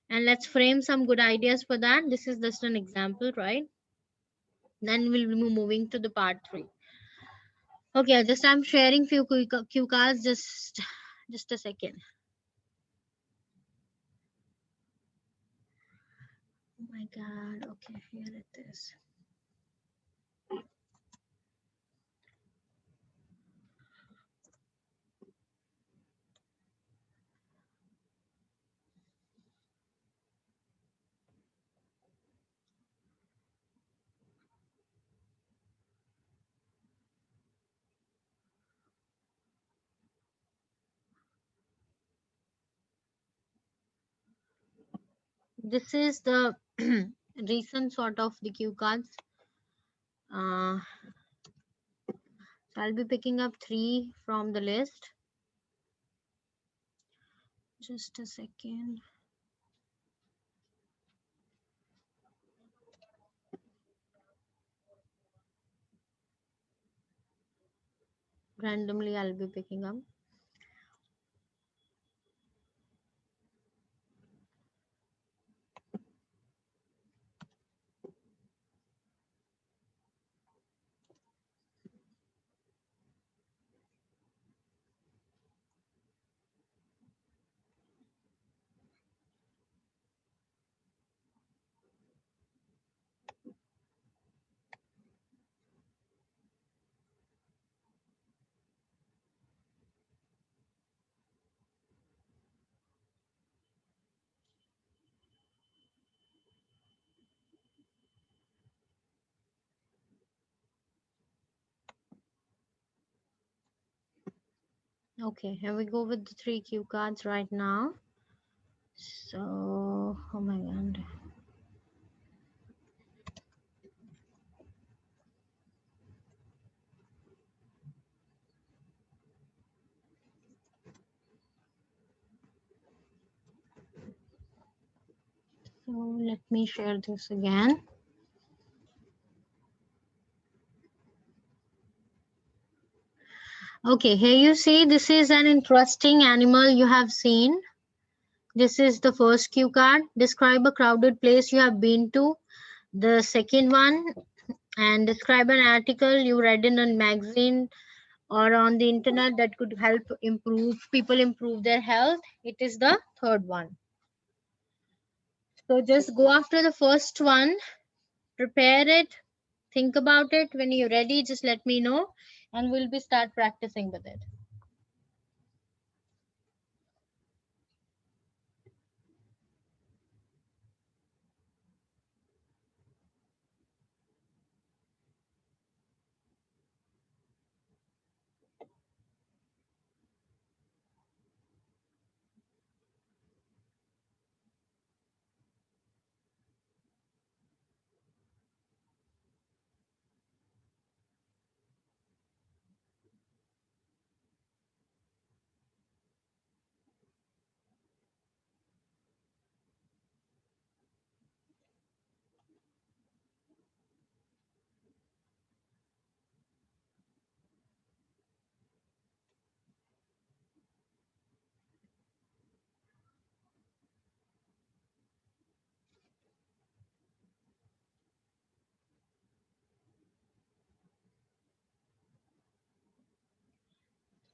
[SPEAKER 1] and let's frame some good ideas for that. This is just an example, right? Then we'll be moving to the part 3. Okay, just I'm sharing few cue cards. Just a second. Oh my God. Okay, here it is. This is the recent sort of the cue cards. So I'll be picking up 3 from the list. Just a second. Randomly, I'll be picking up. Okay, here we go with the 3 cue cards right now. So, oh my god. So, let me share this again. Okay, here you see this is an interesting animal you have seen. This is the first cue card. Describe a crowded place you have been to. The second one, and describe an article you read in a magazine or on the internet that could help people improve their health. It is the third one. So just go after the first one, prepare it, think about it. When you're ready, just let me know and we'll be start practicing with it.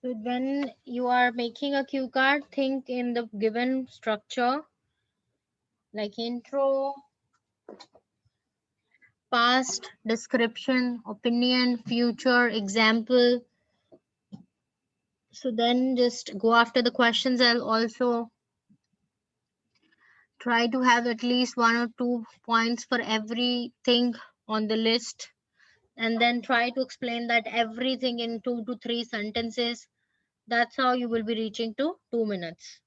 [SPEAKER 1] So when you are making a cue card, think in the given structure like intro, past, description, opinion, future, example. So then just go after the questions. I'll also try to have at least 1 or 2 points for everything on the list, and then try to explain that everything in 2 to 3 sentences. That's how you will be reaching to 2 minutes.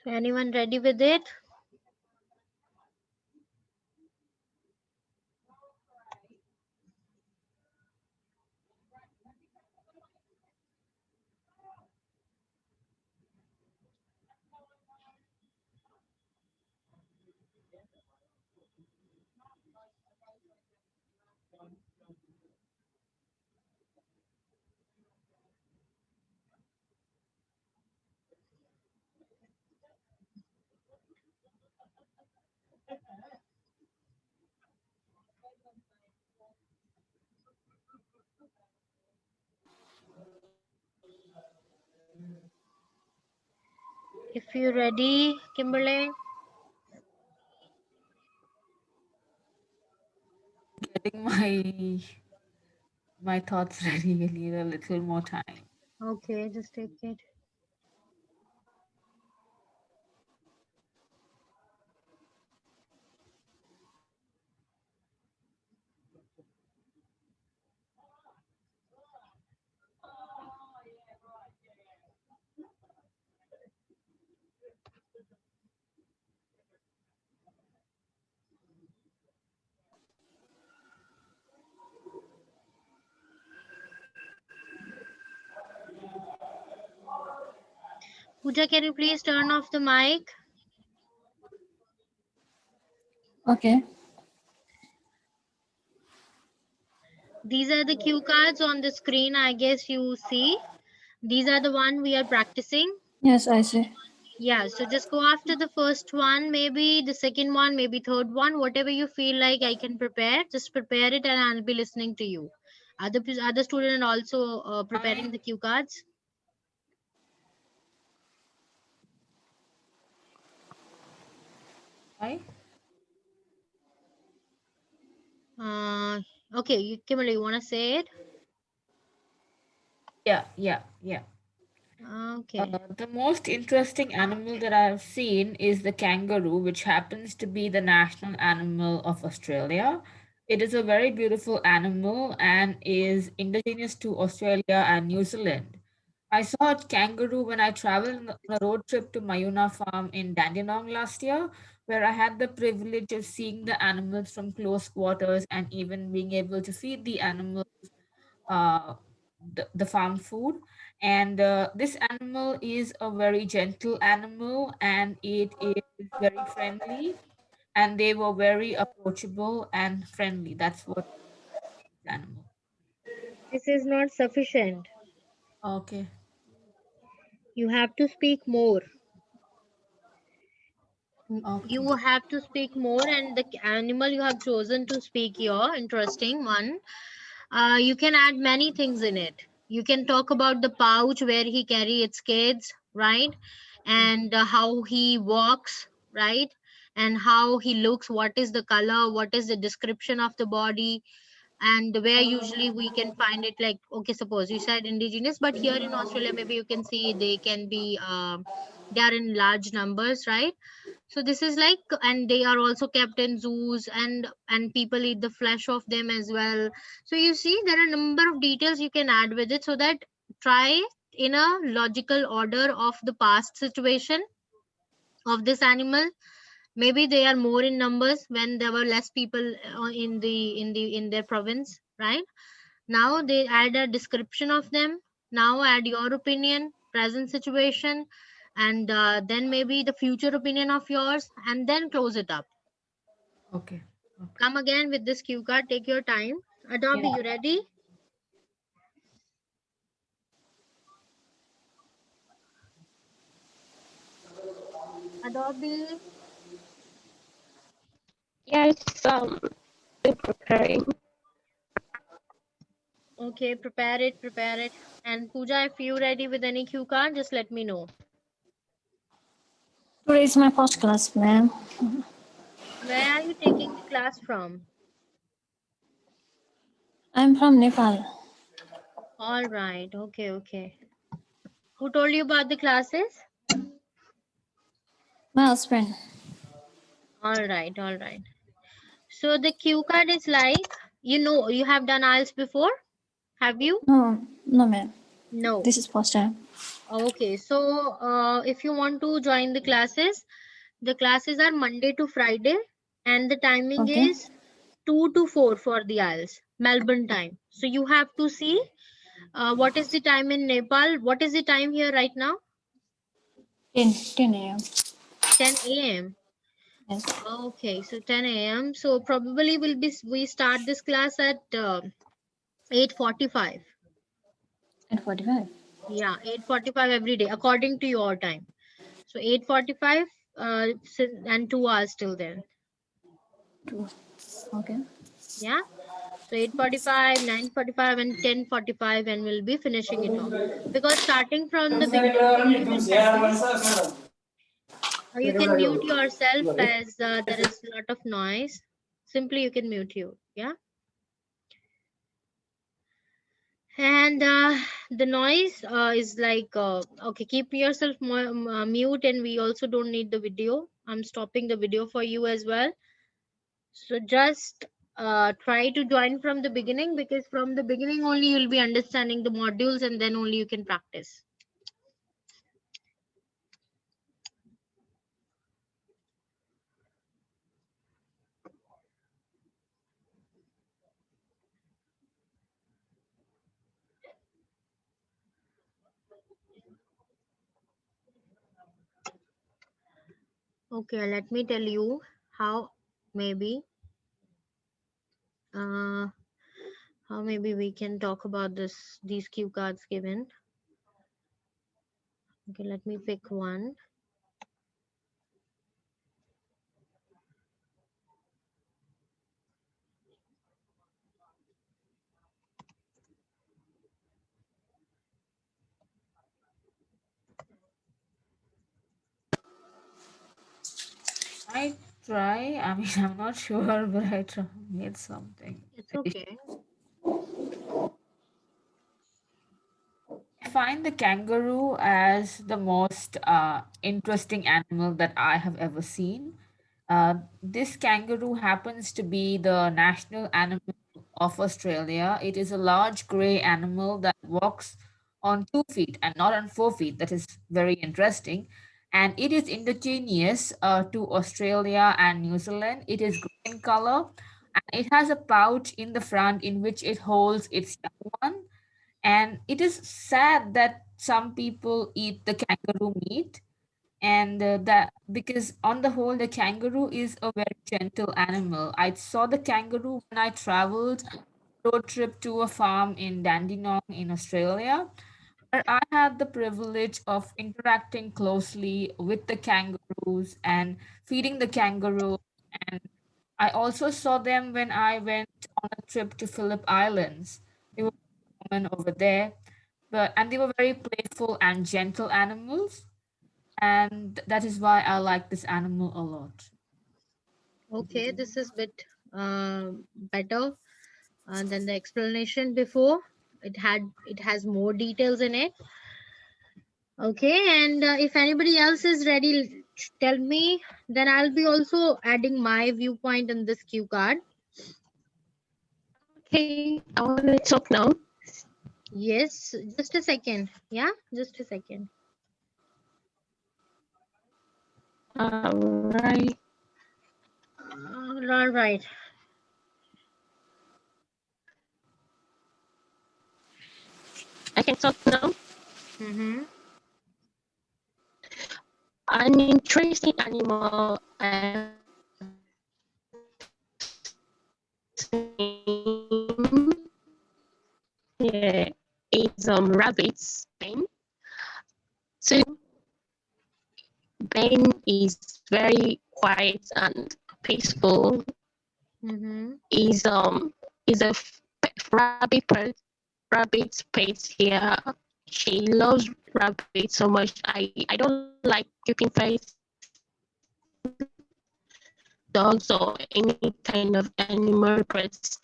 [SPEAKER 1] So anyone ready with it? If you're ready, Kimberly.
[SPEAKER 2] Getting my thoughts ready. I need a little more time.
[SPEAKER 1] Okay, just take it. Pooja, can you please turn off the mic?
[SPEAKER 4] Okay.
[SPEAKER 1] These are the cue cards on the screen, I guess you see. These are the one we are practicing.
[SPEAKER 4] Yes, I see.
[SPEAKER 1] Yeah, so just go after the first one, maybe the second one, maybe third one, whatever you feel like I can prepare. Just prepare it and I'll be listening to you. Other student also preparing the cue cards.
[SPEAKER 2] Hi.
[SPEAKER 1] Okay, Kimberly, you want to say it?
[SPEAKER 2] Yeah.
[SPEAKER 1] Okay.
[SPEAKER 2] The most interesting animal that I have seen is the kangaroo, which happens to be the national animal of Australia. It is a very beautiful animal and is indigenous to Australia and New Zealand. I saw a kangaroo when I traveled on a road trip to Mayuna Farm in Dandenong last year, where I had the privilege of seeing the animals from close quarters and even being able to feed the animals uh, the farm food. And this animal is a very gentle animal and it is very friendly. And they were very approachable and friendly. That's what this animal.
[SPEAKER 1] This is not sufficient.
[SPEAKER 2] Okay.
[SPEAKER 1] You have to speak more.
[SPEAKER 2] Okay.
[SPEAKER 1] You have to speak more, and the animal you have chosen to speak your interesting one. You can add many things in it. You can talk about the pouch where he carry its kids, right? And how he walks, right? And how he looks, what is the color, what is the description of the body, and where usually we can find it. Like, okay, suppose you said indigenous, but here in Australia maybe you can see they can be they are in large numbers, right? So this is like, and they are also kept in zoos, and people eat the flesh of them as well. So you see there are a number of details you can add with it, so that try in a logical order of the past situation of this animal. Maybe they are more in numbers when there were less people in their province, right? Now they add a description of them. Now add your opinion, present situation, and then maybe the future opinion of yours, and then close it up.
[SPEAKER 2] Okay. Okay.
[SPEAKER 1] Come again with this cue card. Take your time. Adobe,
[SPEAKER 2] Yeah.
[SPEAKER 1] you ready? Adobe.
[SPEAKER 3] Yes, we're preparing.
[SPEAKER 1] Okay, prepare it, prepare it. And Pooja, if you ready with any cue card, just let me know.
[SPEAKER 4] Today is my first class, ma'am.
[SPEAKER 1] Where are you taking the class from?
[SPEAKER 4] I'm from Nepal.
[SPEAKER 1] All right. Okay, okay. Who told you about the classes?
[SPEAKER 4] My husband.
[SPEAKER 1] All right, all right. So the cue card is like, you have done IELTS before? Have you?
[SPEAKER 4] No, no, ma'am.
[SPEAKER 1] No.
[SPEAKER 4] This is first time.
[SPEAKER 1] Okay. So if you want to join the classes are Monday to Friday, and the timing
[SPEAKER 4] Okay.
[SPEAKER 1] is 2 to 4 for the IELTS, Melbourne time. So you have to see what is the time in Nepal. What is the time here right now?
[SPEAKER 4] 10 a.m.
[SPEAKER 1] 10 a.m.
[SPEAKER 4] Yes.
[SPEAKER 1] Okay, so 10 a.m. So probably we start this class at 8:45.
[SPEAKER 4] At 45.
[SPEAKER 1] Yeah, 8:45 every day according to your time. So 8:45 and 2 hours till then.
[SPEAKER 4] Two. Okay.
[SPEAKER 1] Yeah. So 8:45, 9:45 and 10:45, and we'll be finishing it off. Because starting from the beginning only will help you. You can mute yourself as there is a lot of noise. Simply you can mute you. Yeah. And the noise is like okay, keep yourself mute, and we also don't need the video. I'm stopping the video for you as well. So just try to join from the beginning, because from the beginning only you'll be understanding the modules, and then only you can practice. Okay, let me tell you how maybe uh, how maybe we can talk about these cue cards given. Okay, let me pick one.
[SPEAKER 2] I try. I mean, I'm not sure, but I try made something.
[SPEAKER 1] It's okay.
[SPEAKER 2] I find the kangaroo as the most interesting animal that I have ever seen. This kangaroo happens to be the national animal of Australia. It is a large gray animal that walks on 2 feet and not on 4 feet. That is very interesting. And it is indigenous to Australia and New Zealand. It is grey in color, and it has a pouch in the front in which it holds its young one. And it is sad that some people eat the kangaroo meat, and that because on the whole the kangaroo is a very gentle animal. I saw the kangaroo when I traveled road trip to a farm in Dandenong in Australia, where I had the privilege of interacting closely with the kangaroos and feeding the kangaroo. And I also saw them when I went on a trip to Phillip Islands. They were common over there, and they were very playful and gentle animals, and that is why I like this animal a lot.
[SPEAKER 1] Okay, this is bit better than the explanation before. It has more details in it. Okay, and if anybody else is ready, tell me. Then I'll be also adding my viewpoint in this cue card.
[SPEAKER 3] Okay, I want to talk now.
[SPEAKER 1] Yes, just a second. Yeah, just a second.
[SPEAKER 3] Right.
[SPEAKER 1] All right.
[SPEAKER 3] I can talk now.
[SPEAKER 1] Mm-hmm.
[SPEAKER 3] An interesting animal I've seen here is rabbits. So Ben is very quiet and peaceful.
[SPEAKER 1] Mm-hmm.
[SPEAKER 3] Is a rabbit pet here. She loves rabbits so much. I don't like keeping pets, dogs or any kind of animal pets.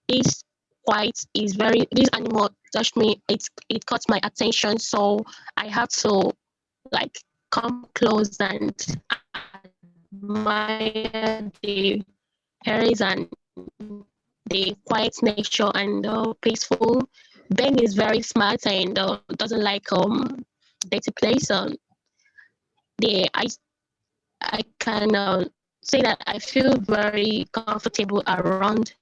[SPEAKER 3] This quite is very this animal touched me. It caught my attention, so I have to like come close and admire the hairs and the quiet nature and peaceful. Ben is very smart and doesn't like dirty place. I can say that I feel very comfortable around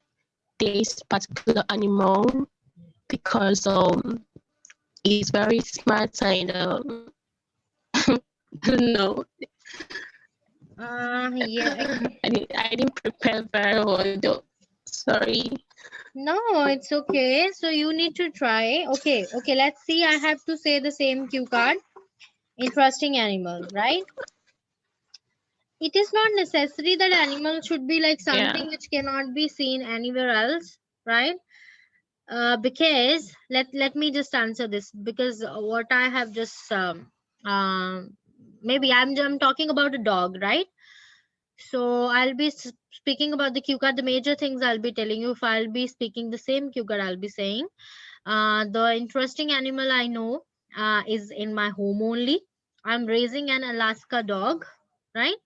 [SPEAKER 3] this particular animal because he's very smart and I don't know.
[SPEAKER 1] Yeah.
[SPEAKER 3] I didn't prepare very well though. Sorry.
[SPEAKER 1] No, it's okay. So you need to try. Okay, let's see. I have to say the same cue card. Interesting animal, right? It is not necessary that animal should be like something
[SPEAKER 3] Yeah.
[SPEAKER 1] which cannot be seen anywhere else, right? Because let me just answer this, because what I have just maybe I'm talking about a dog, right? So I'll be speaking about the cue card. The major things I'll be telling you. If I'll be speaking the same cue card, I'll be saying the interesting animal I know is in my home only. I'm raising an Alaska dog, right?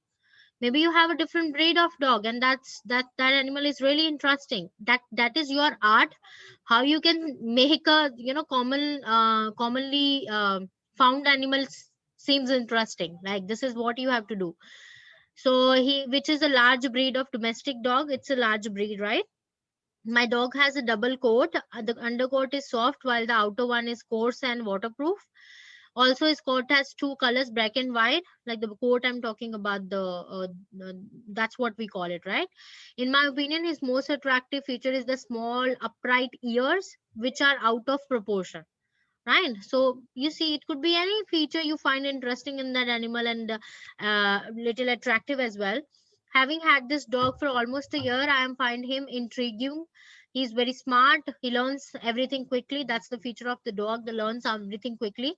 [SPEAKER 1] Maybe you have a different breed of dog, and that animal is really interesting. That is your art. How you can make a commonly found animals seems interesting. Like this is what you have to do. So he, which is a large breed of domestic dog. It's a large breed, right? My dog has a double coat. The undercoat is soft while the outer one is coarse and waterproof. Also, his coat has two colors, black and white. Like the coat I'm talking about, that's what we call it, right? In my opinion, his most attractive feature is the small upright ears, which are out of proportion, right? So you see, it could be any feature you find interesting in that animal and little attractive as well. Having had this dog for almost a year, I am find him intriguing. He's very smart. He learns everything quickly. That's the feature of the dog. They learns everything quickly.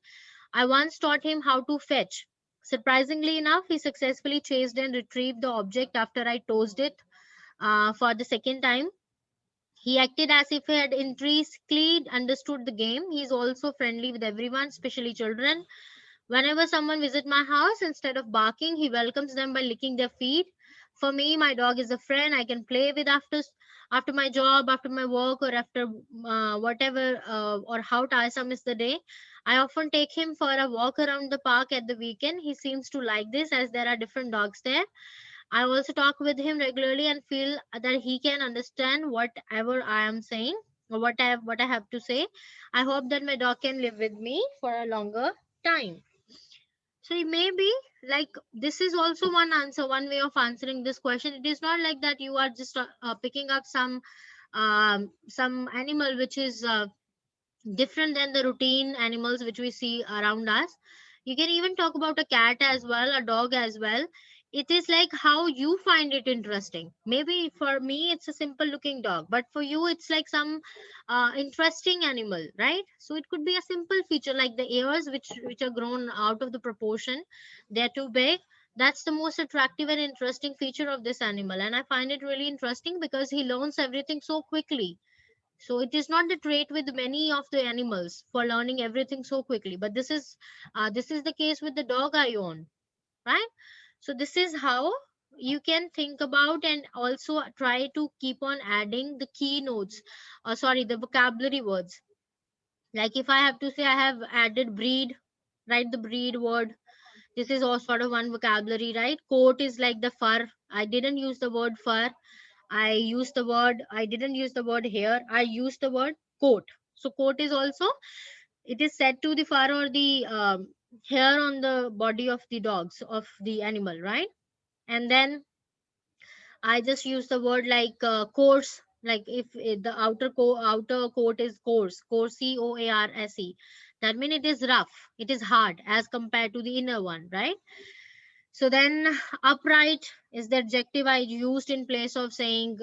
[SPEAKER 1] I once taught him how to fetch. Surprisingly enough, he successfully chased and retrieved the object after I tossed it for the second time. He acted as if he had intrinsically understood the game. He is also friendly with everyone, especially children. Whenever someone visits my house, instead of barking, he welcomes them by licking their feet. For me, my dog is a friend I can play with after my job, after my work, or after whatever or how tiresome is the day. I often take him for a walk around the park at the weekend. He seems to like this as there are different dogs there. I also talk with him regularly and feel that he can understand whatever I am saying or what I have to say. I hope that my dog can live with me for a longer time. So it may be like this is also one answer, one way of answering this question. It is not like that you are just picking up some animal which is different than the routine animals which we see around us. You can even talk about a cat as well, a dog as well. It is like how you find it interesting. Maybe for me it's a simple looking dog, but for you it's like some interesting animal, right? So it could be a simple feature like the ears which are grown out of the proportion. They're too big. That's the most attractive and interesting feature of this animal, and I find it really interesting because he learns everything so quickly. So it is not the trait with many of the animals for learning everything so quickly, but this is the case with the dog I own, right? So this is how you can think about and also try to keep on adding the keynotes, sorry, the vocabulary words. Like if I have to say I have added breed, write the breed word. This is all sort of one vocabulary, right? Coat is like the fur. I didn't use the word fur. I didn't use the word hair. I used the word coat. So coat is also, it is said to the fur or the hair on the body of the dogs of the animal, right? And then I just use the word like coarse, like if the outer coat is coarse, COARSE. That means it is rough, it is hard as compared to the inner one, right? So then upright is the adjective I used in place of saying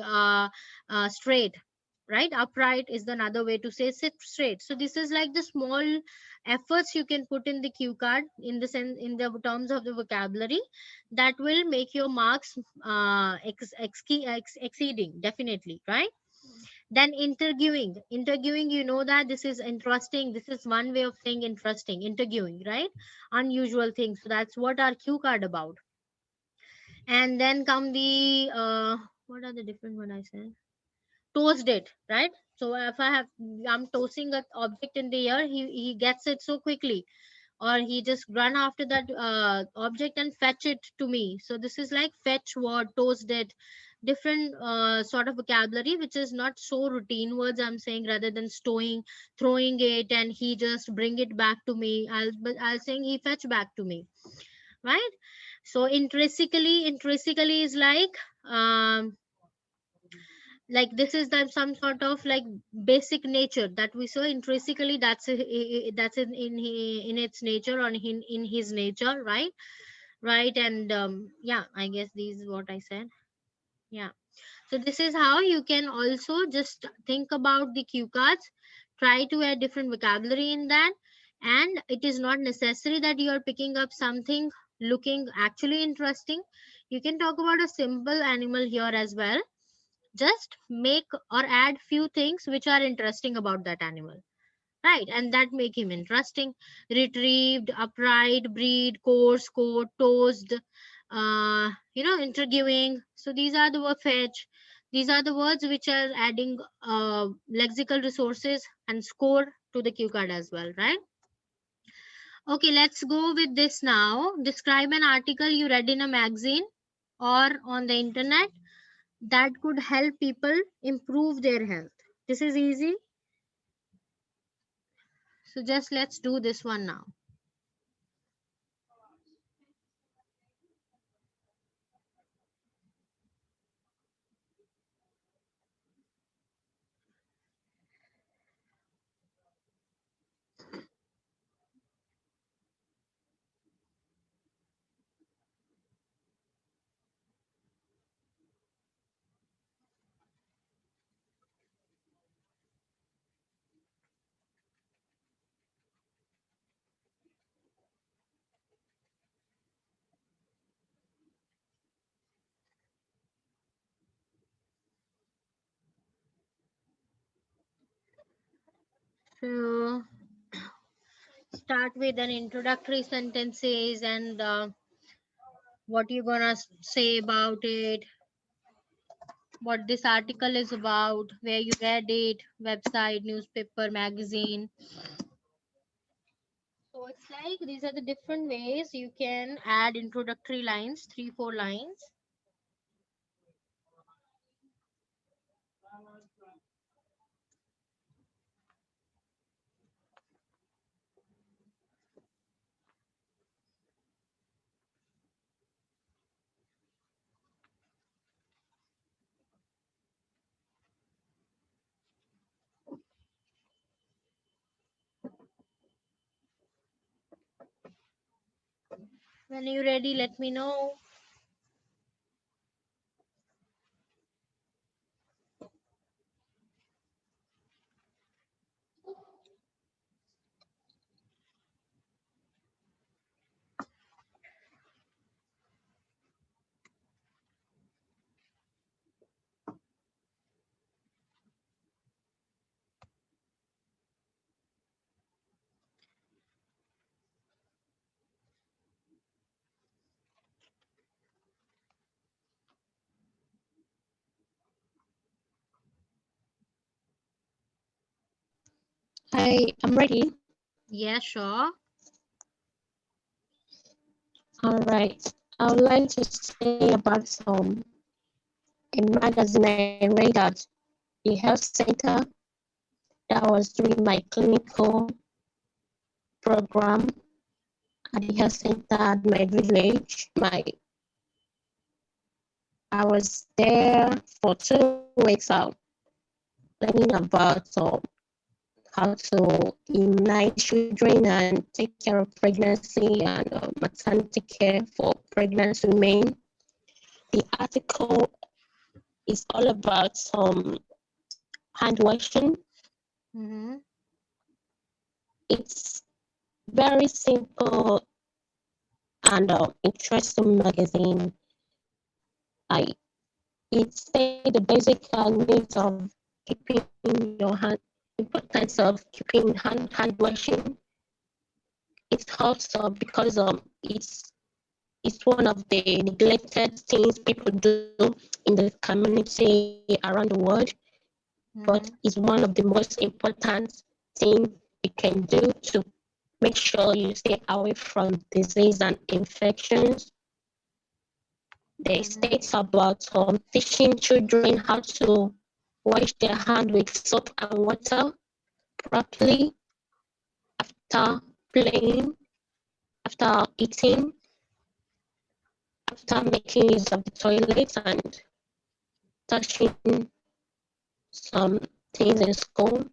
[SPEAKER 1] straight, right? Upright is the another way to say sit straight. So this is like the small efforts you can put in the cue card in the sense, in the terms of the vocabulary, that will make your marks exceeding definitely, right? Then interviewing, you know that this is interesting. This is one way of saying interesting, interviewing, right? Unusual things. So that's what our cue card about. And then come the what are the different one I said? Toast it, right? So if I'm tossing an object in the air, he gets it so quickly, or he just run after that object and fetch it to me. So this is like fetch word, toast it, different sort of vocabulary which is not so routine words I'm saying, rather than stowing, throwing it and he just bring it back to me. I'll saying he fetch back to me, right? So intrinsically is like this is the some sort of like basic nature that we saw. Intrinsically, that's in its nature, or in his nature, right? Right. And yeah, I guess this is what I said. Yeah. So this is how you can also just think about the cue cards, try to add different vocabulary in that. And it is not necessary that you are picking up something looking actually interesting, you can talk about a simple animal here as well. Just make or add few things which are interesting about that animal, right? And that make him interesting. Retrieved, upright, breed, coarse, coat, toast, interviewing. So these are the word fetch. These are the words which are adding lexical resources and score to the cue card as well, right? Okay, let's go with this now. Describe an article you read in a magazine or on the internet that could help people improve their health. This is easy. So just let's do this one now. So start with an introductory sentences and what you're gonna say about it, what this article is about, where you read it, website, newspaper, magazine. So it's like these are the different ways you can add introductory lines, 3-4 lines. When you're ready, let me know.
[SPEAKER 3] I'm ready.
[SPEAKER 1] Yeah, sure.
[SPEAKER 3] All right. I would like to say about a magazine I read at the health center that was during my clinical program at the health center at my village. I was there for 2 weeks out learning about how to immunize children and take care of pregnancy and maternity care for pregnant women. The article is all about hand washing.
[SPEAKER 1] Mm-hmm.
[SPEAKER 3] It's very simple and interesting magazine. I it states the basic needs of keeping your hand, importance of keeping hand washing. It's also because it's one of the neglected things people do in the community around the world, but
[SPEAKER 1] Mm-hmm.
[SPEAKER 3] it's one of the most important things you can do to make sure you stay away from disease and infections. They
[SPEAKER 1] Mm-hmm.
[SPEAKER 3] states about teaching children how to wash their hand with soap and water properly after playing, after eating, after making use of the toilet and touching some things in school.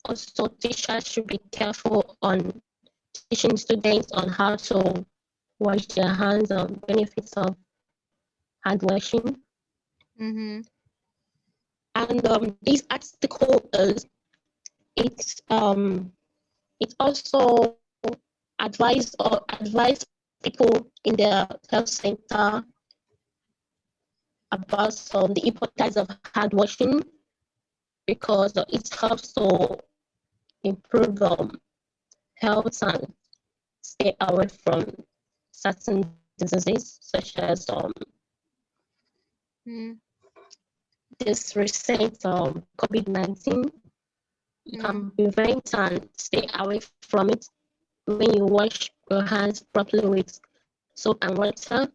[SPEAKER 3] Also, teachers should be careful on teaching students on how to wash their hands and benefits of hand washing.
[SPEAKER 1] Mm-hmm.
[SPEAKER 3] And this article is it's it's also advice for people in the health center about the importance of hand washing because it helps to improve health and stay away from certain diseases such as
[SPEAKER 1] Hmm.
[SPEAKER 3] this recent COVID-19. You
[SPEAKER 1] Hmm.
[SPEAKER 3] can prevent and stay away from it when you wash your hands properly with soap and water.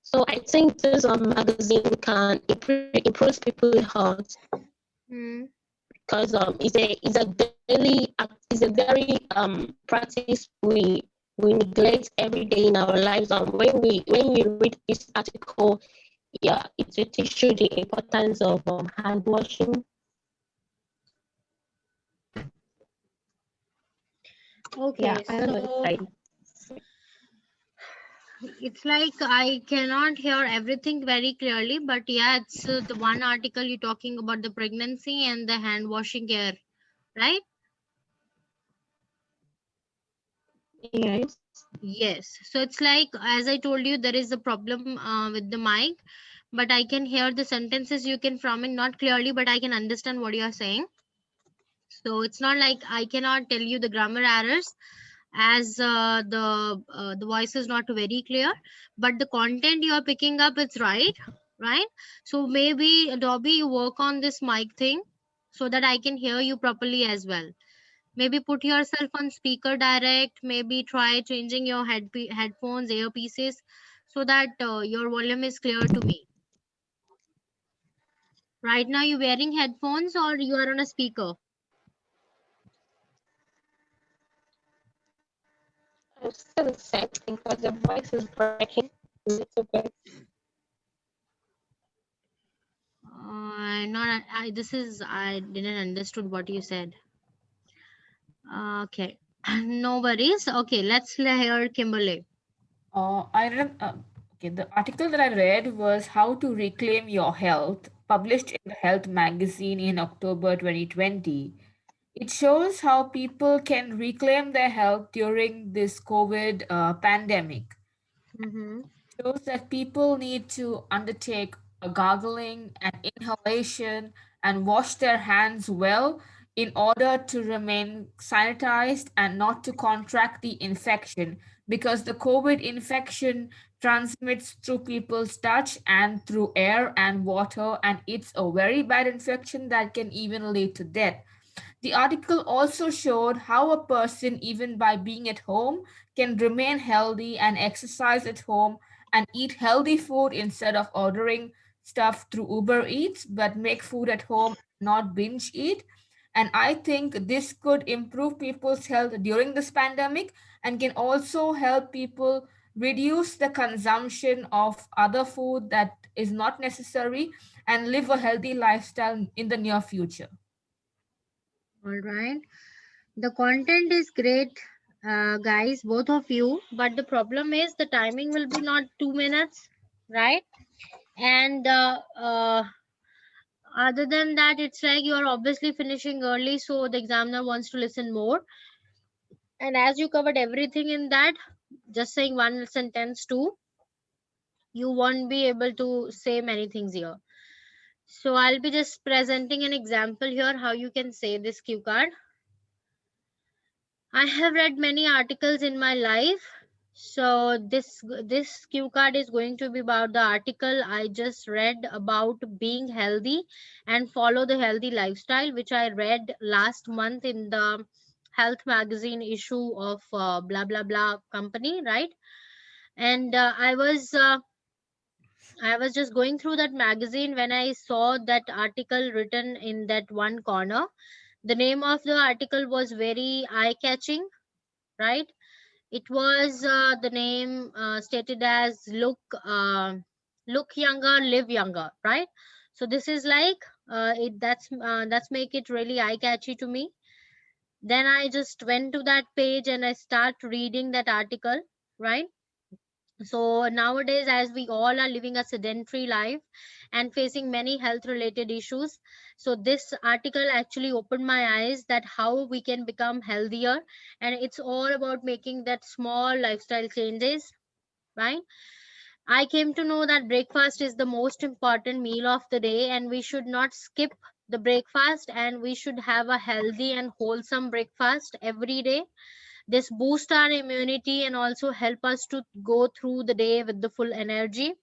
[SPEAKER 3] So I think this magazine can improve people's health
[SPEAKER 1] Hmm.
[SPEAKER 3] because it's a very practice we neglect every day in our lives. When you read this article, yeah, it teaches you the importance of hand washing. Yeah,
[SPEAKER 1] Okay,
[SPEAKER 3] I don't know if
[SPEAKER 1] so
[SPEAKER 3] I.
[SPEAKER 1] it's like I cannot hear everything very clearly, but yeah, it's the one article you're talking about the pregnancy and the hand washing care, right?
[SPEAKER 3] Yes.
[SPEAKER 1] Yes. So it's like, as I told you, there is a problem with the mic, but I can hear the sentences you can from it not clearly, but I can understand what you are saying. So it's not like I cannot tell you the grammar errors as the voice is not very clear, but the content you are picking up it's right, right? So maybe Adobe, you work on this mic thing so that I can hear you properly as well. Maybe put yourself on speaker direct, maybe try changing your headphones, earpieces, so that your volume is clear to me. Right now you wearing headphones or you are on a speaker?
[SPEAKER 3] I'm still the same thing because the voice is breaking a little bit.
[SPEAKER 1] Not this is I didn't understood what you said. Okay. No worries. Okay, let's hear Kimberly.
[SPEAKER 2] I read, okay, the article that I read was How to Reclaim Your Health, published in the Health magazine in October 2020. It shows how people can reclaim their health during this COVID pandemic.
[SPEAKER 1] Mm-hmm.
[SPEAKER 2] Shows that people need to undertake a gargling and inhalation and wash their hands well in order to remain sanitized and not to contract the infection because the COVID infection transmits through people's touch and through air and water, and it's a very bad infection that can even lead to death. The article also showed how a person, even by being at home, can remain healthy and exercise at home and eat healthy food instead of ordering stuff through Uber Eats, but make food at home, not binge eat. And I think this could improve people's health during this pandemic and can also help people reduce the consumption of other food that is not necessary and live a healthy lifestyle in the near future.
[SPEAKER 1] All right. The content is great, guys, both of you. But the problem is the timing will be not 2 minutes, right? And other than that, it's like you are obviously finishing early, so the examiner wants to listen more. And as you covered everything in that, just saying one sentence too, you won't be able to say many things here. So I'll be just presenting an example here how you can say this cue card. I have read many articles in my life. So this cue card is going to be about the article I just read about being healthy and follow the healthy lifestyle, which I read last month in the health magazine issue of blah blah blah company, right? And I was just going through that magazine when I saw that article written in that one corner. The name of the article was very eye catching, right? It was the name stated as look younger, live younger, right? So this is like that's make it really eye catchy to me. Then I just went to that page and I start reading that article, right? So nowadays, as we all are living a sedentary life and facing many health related issues, so this article actually opened my eyes that how we can become healthier, and it's all about making that small lifestyle changes. right? I came to know that breakfast is the most important meal of the day, and we should not skip the breakfast, and we should have a healthy and wholesome breakfast every day. This boosts our immunity and also help us to go through the day with the full energy.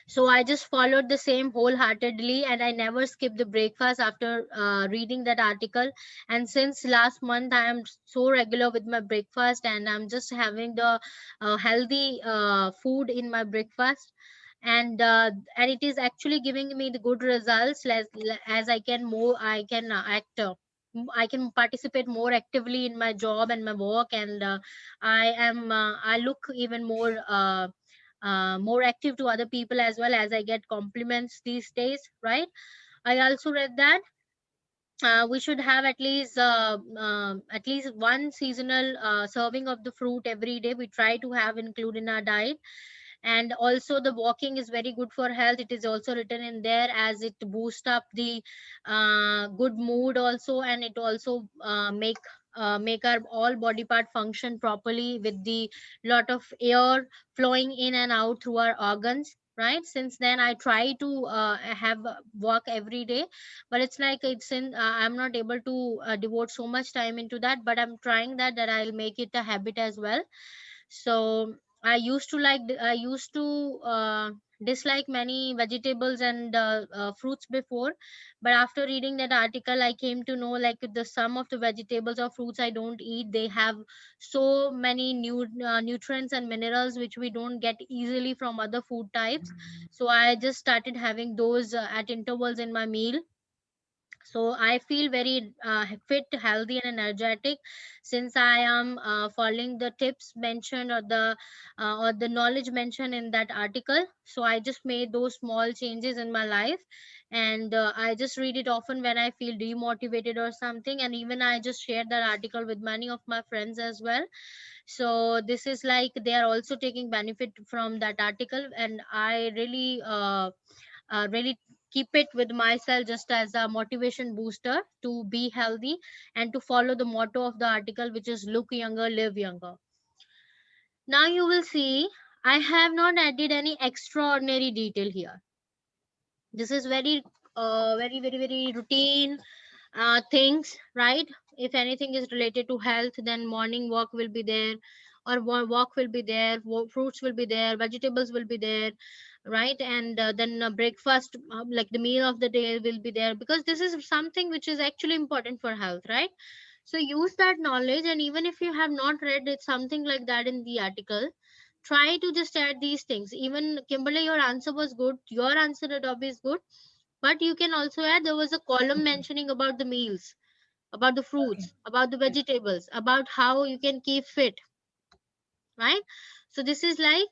[SPEAKER 1] So I just followed the same wholeheartedly, and I never skipped the breakfast after reading that article. And since last month, I am so regular with my breakfast, and I'm just having the healthy food in my breakfast. And it is actually giving me the good results, as I can more, I can act. I can participate more actively in my job and my work, and I look even more active to other people, as well as I get compliments these days, right? I also read that we should have at least one seasonal serving of the fruit every day. We try to have include in our diet. And also the walking is very good for health. It is also written in there, as it boosts up the good mood also, and it also make our all body part function properly with the lot of air flowing in and out through our organs, right? Since then I try to have walk every day, but it's like it's in I'm not able to devote so much time into that, but I'm trying that I'll make it a habit as well. So I used to dislike many vegetables and fruits before, but after reading that article I came to know, like, the sum of the vegetables or fruits I don't eat, they have so many nutrients and minerals which we don't get easily from other food types. So I just started having those at intervals in my meal. So I feel very fit, healthy and energetic, since I am following the tips mentioned, or the knowledge mentioned in that article. So I just made those small changes in my life, and I just read it often when I feel demotivated or something, and even I just shared that article with many of my friends as well. So this is like they are also taking benefit from that article, and I really keep it with myself just as a motivation booster to be healthy and to follow the motto of the article, which is look younger, live younger. Now you will see I have not added any extraordinary detail here. This is very routine things, right? If anything is related to health, then morning walk will be there, or walk will be there, fruits will be there, vegetables will be there, right? And then breakfast, like the meal of the day will be there, because this is something which is actually important for health, right? So use that knowledge, and even if you have not read it something like that in the article, try to just add these things. Even Kimberly, your answer was good, your answer, Adobe, is good, but you can also add, there was a column
[SPEAKER 2] Okay.
[SPEAKER 1] mentioning about the meals, about the
[SPEAKER 2] Okay.
[SPEAKER 1] fruits, about the
[SPEAKER 2] Yeah.
[SPEAKER 1] vegetables, about how you can keep fit, right? So this is like,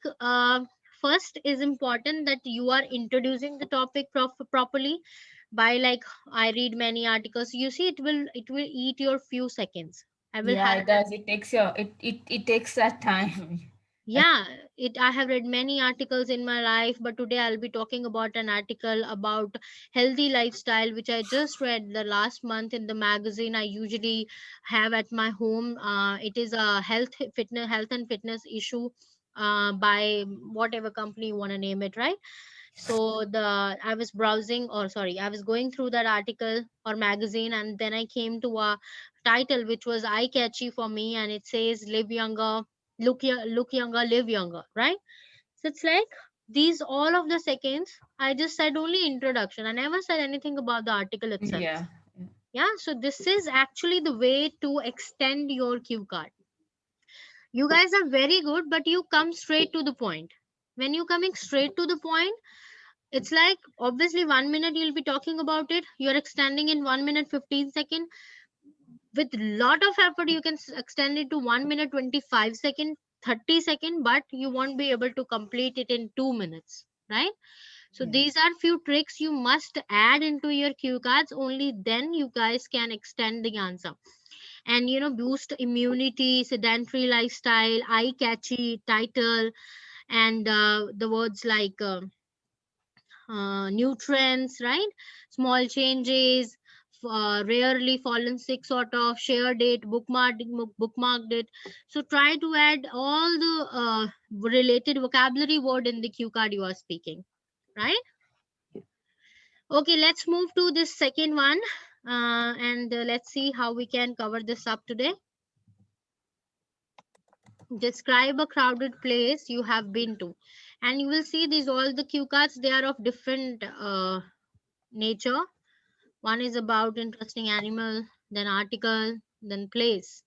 [SPEAKER 1] first is important that you are introducing the topic properly by, like, I read many articles. You see, it will eat your few seconds. I will
[SPEAKER 2] Yeah,
[SPEAKER 1] have
[SPEAKER 2] it does. It takes your it takes that time.
[SPEAKER 1] Yeah, it I have read many articles in my life, but today I'll be talking about an article about healthy lifestyle which I just read the last month in the magazine I usually have at my home. It is a health and fitness issue by whatever company you want to name it, right? So I was browsing, or sorry, I was going through that article or magazine, and then I came to a title which was eye catchy for me, and it says live younger, look younger, live younger, right? So it's like these all of the seconds I just said only introduction. I never said anything about the article itself.
[SPEAKER 2] Yeah.
[SPEAKER 1] Yeah, so this is actually the way to extend your cue card. You guys are very good, but you come straight to the point. When you coming straight to the point, it's like obviously 1 minute you'll be talking about it, you're extending in 1 minute 15 second. With lot of effort you can extend it to 1 minute 25 second, 30 second, but you won't be able to complete it in 2 minutes, right? So
[SPEAKER 2] Yeah.
[SPEAKER 1] these are few tricks you must add into your cue cards, only then you guys can extend the answer. And boost immunity, sedentary lifestyle, eye catchy title, and the words like nutrients, right? Small changes, rarely fallen sick sort of, shared it, bookmarked it. So try to add all the related vocabulary word in the cue card you are speaking, right? Okay, let's move to this second one, and let's see how we can cover this up today. Describe a crowded place you have been to. And you will see these all the cue cards, they are of different nature. One is about interesting animal, then article, then place.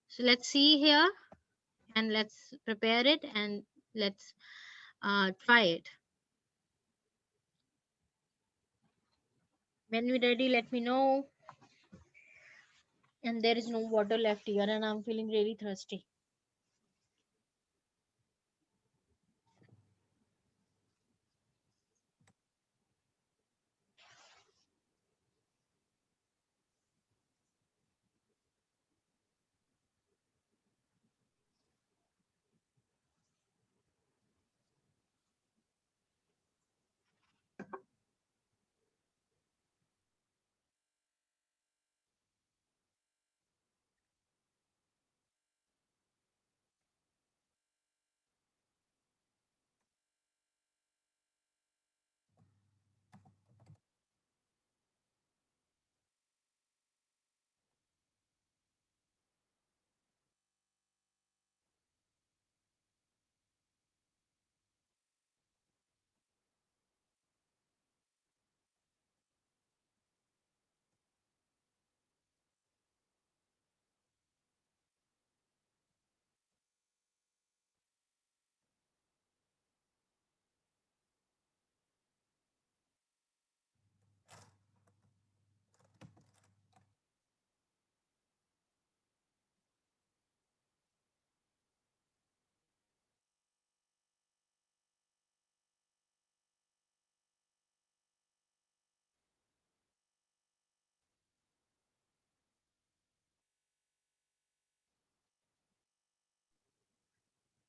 [SPEAKER 1] So let's see here, and let's prepare it, and let's try it. When you're ready, let me know. And there is no water left here, and I'm feeling really thirsty.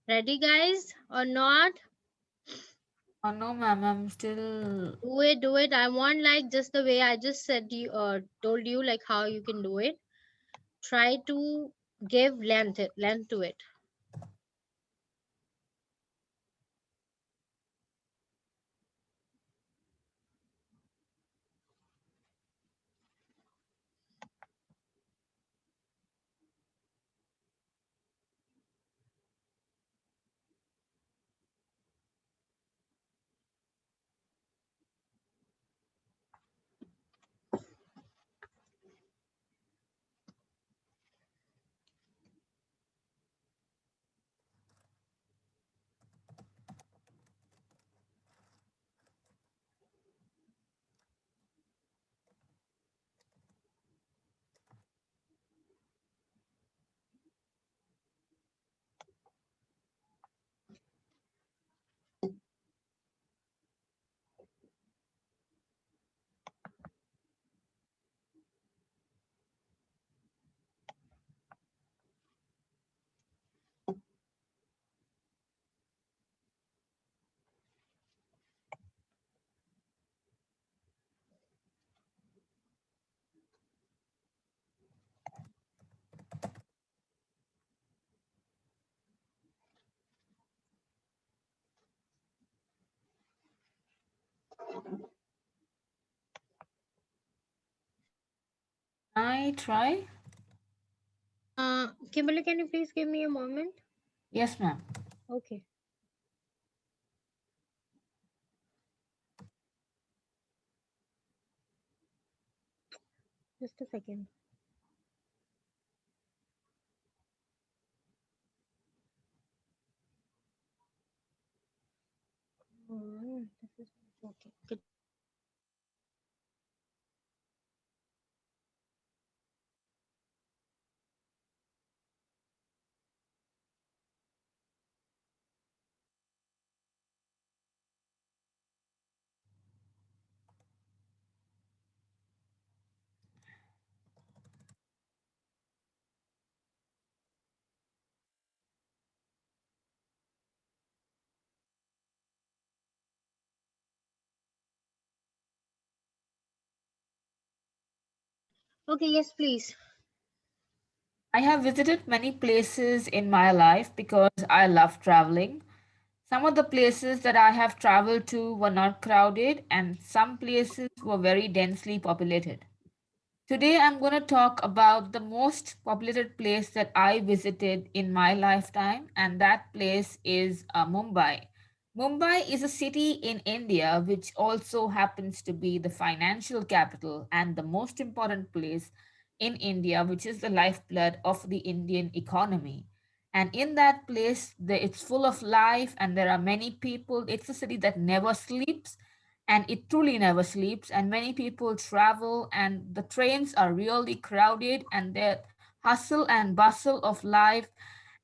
[SPEAKER 1] Ready, guys, or not?
[SPEAKER 2] No, ma'am, I'm still.
[SPEAKER 1] Do it. I want like just the way I just said you told you like how you can do it. Try to give length to it.
[SPEAKER 2] I try?
[SPEAKER 1] Kimberly, can you please give me a moment?
[SPEAKER 2] Yes, ma'am.
[SPEAKER 1] Okay, just a second. This is okay. Good. Okay, yes, please.
[SPEAKER 2] I have visited many places in my life because I love traveling. Some of the places that I have traveled to were not crowded, and some places were very densely populated. Today, I'm going to talk about the most populated place that I visited in my lifetime, and that place is Mumbai. Mumbai is a city in India which also happens to be the financial capital and the most important place in India, which is the lifeblood of the Indian economy. And in that place, it's full of life and there are many people. It's a city that never sleeps, and it truly never sleeps, and many people travel, and the trains are really crowded, and the hustle and bustle of life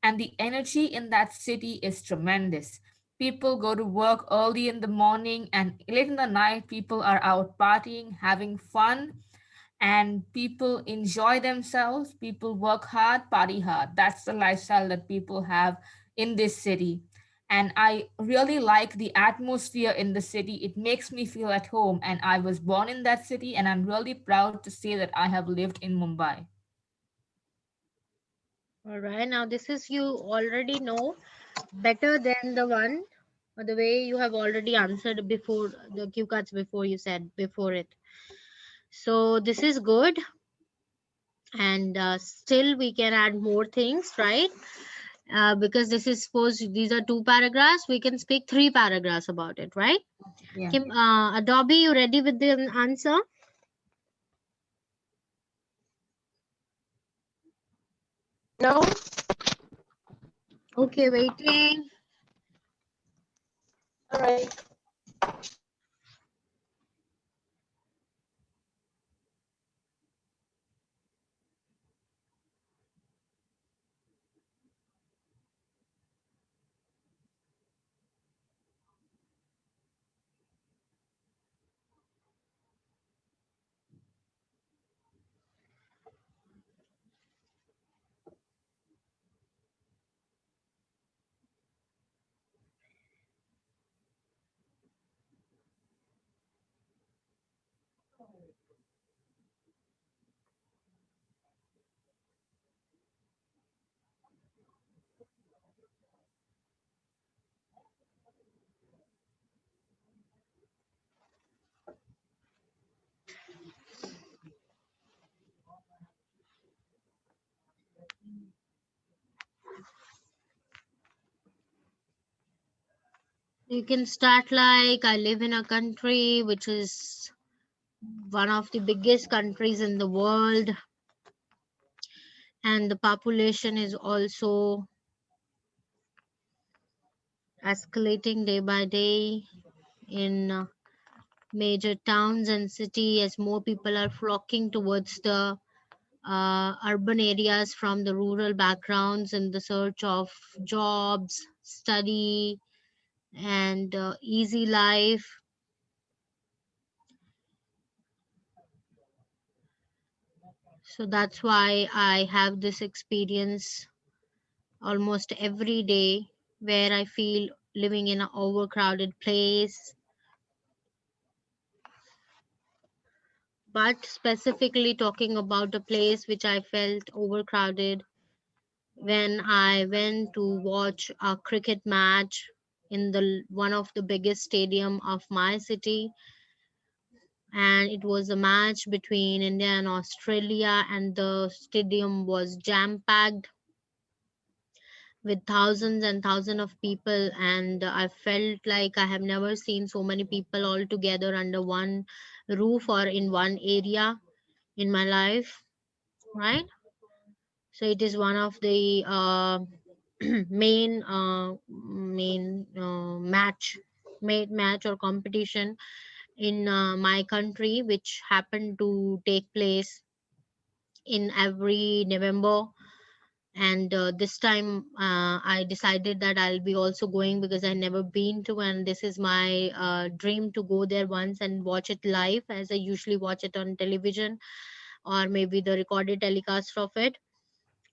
[SPEAKER 2] and the energy in that city is tremendous. People go to work early in the morning, and late in the night people are out partying, having fun, and people enjoy themselves. People work hard, party hard. That's the lifestyle that people have in this city. And I really like the atmosphere in the city. It makes me feel at home. And I was born in that city, and I'm really proud to say that I have lived in Mumbai.
[SPEAKER 1] All right, now this is you already know better than the one or the way you have already answered before the cue cards before you said before it. So this is good, and still we can add more things, right? Because this is suppose these are two paragraphs, we can speak three paragraphs about it, right?
[SPEAKER 2] Yeah.
[SPEAKER 1] Kim, Adobe, you ready with the answer?
[SPEAKER 3] No?
[SPEAKER 1] Okay, waiting.
[SPEAKER 3] All right.
[SPEAKER 1] You can start like I live in a country which is one of the biggest countries in the world, and the population is also escalating day by day in major towns and city as more people are flocking towards the urban areas from the rural backgrounds in the search of jobs, study, and easy life. So that's why I have this experience almost every day where I feel living in an overcrowded place. But specifically talking about a place which I felt overcrowded when I went to watch a cricket match in the one of the biggest stadium of my city, and it was a match between India and Australia, and the stadium was jam packed with thousands and thousands of people, and I felt like I have never seen so many people all together under one roof or in one area in my life, right? So it is one of the main match or competition in my country, which happened to take place in every November. And this time I decided that I'll be also going because I never been to, and this is my dream to go there once and watch it live as I usually watch it on television or maybe the recorded telecast of it.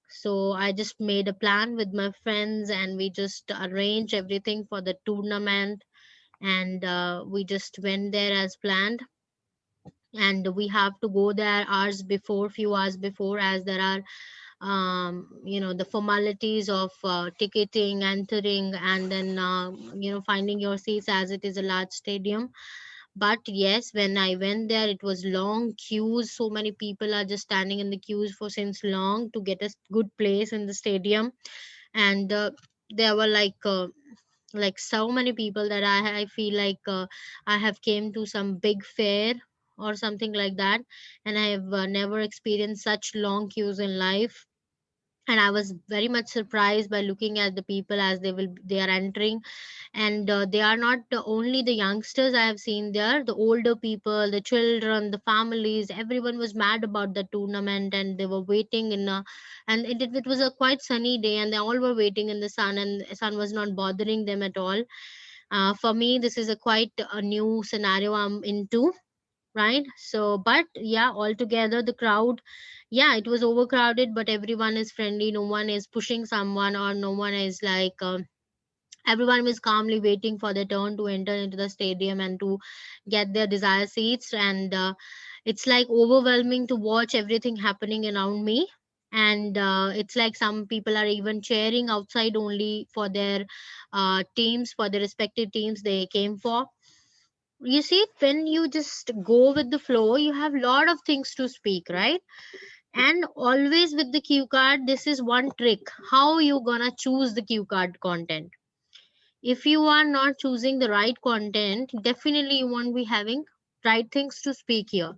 [SPEAKER 1] So I just made a plan with my friends and we just arranged everything for the tournament, and we just went there as planned. and we have to go there hours before, few hours before, as there are the formalities of ticketing, entering, and then finding your seats, as it is a large stadium. But yes, when I went there, it was long queues. So many people are just standing in the queues for since long to get a good place in the stadium. And there were like so many people that I feel like I have came to some big fair or something like that, and I have never experienced such long queues in life. And I was very much surprised by looking at the people as they are entering. And they are not only the youngsters I have seen there, the older people, the children, the families, everyone was mad about the tournament, and they were waiting in a, and it was a quite sunny day, and they all were waiting in the sun, and the sun was not bothering them at all. For me, this is a quite a new scenario I'm into, right? So, but yeah, altogether the crowd, yeah, it was overcrowded, but everyone is friendly, no one is pushing someone, or no one is everyone was calmly waiting for their turn to enter into the stadium and to get their desired seats. And it's like overwhelming to watch everything happening around me. And it's like some people are even cheering outside only for their teams, for their respective teams they came for. You see, when you just go with the flow, you have a lot of things to speak, right? And always with the cue card, this is one trick: how you gonna choose the cue card content. If you are not choosing the right content, definitely you won't be having right things to speak here.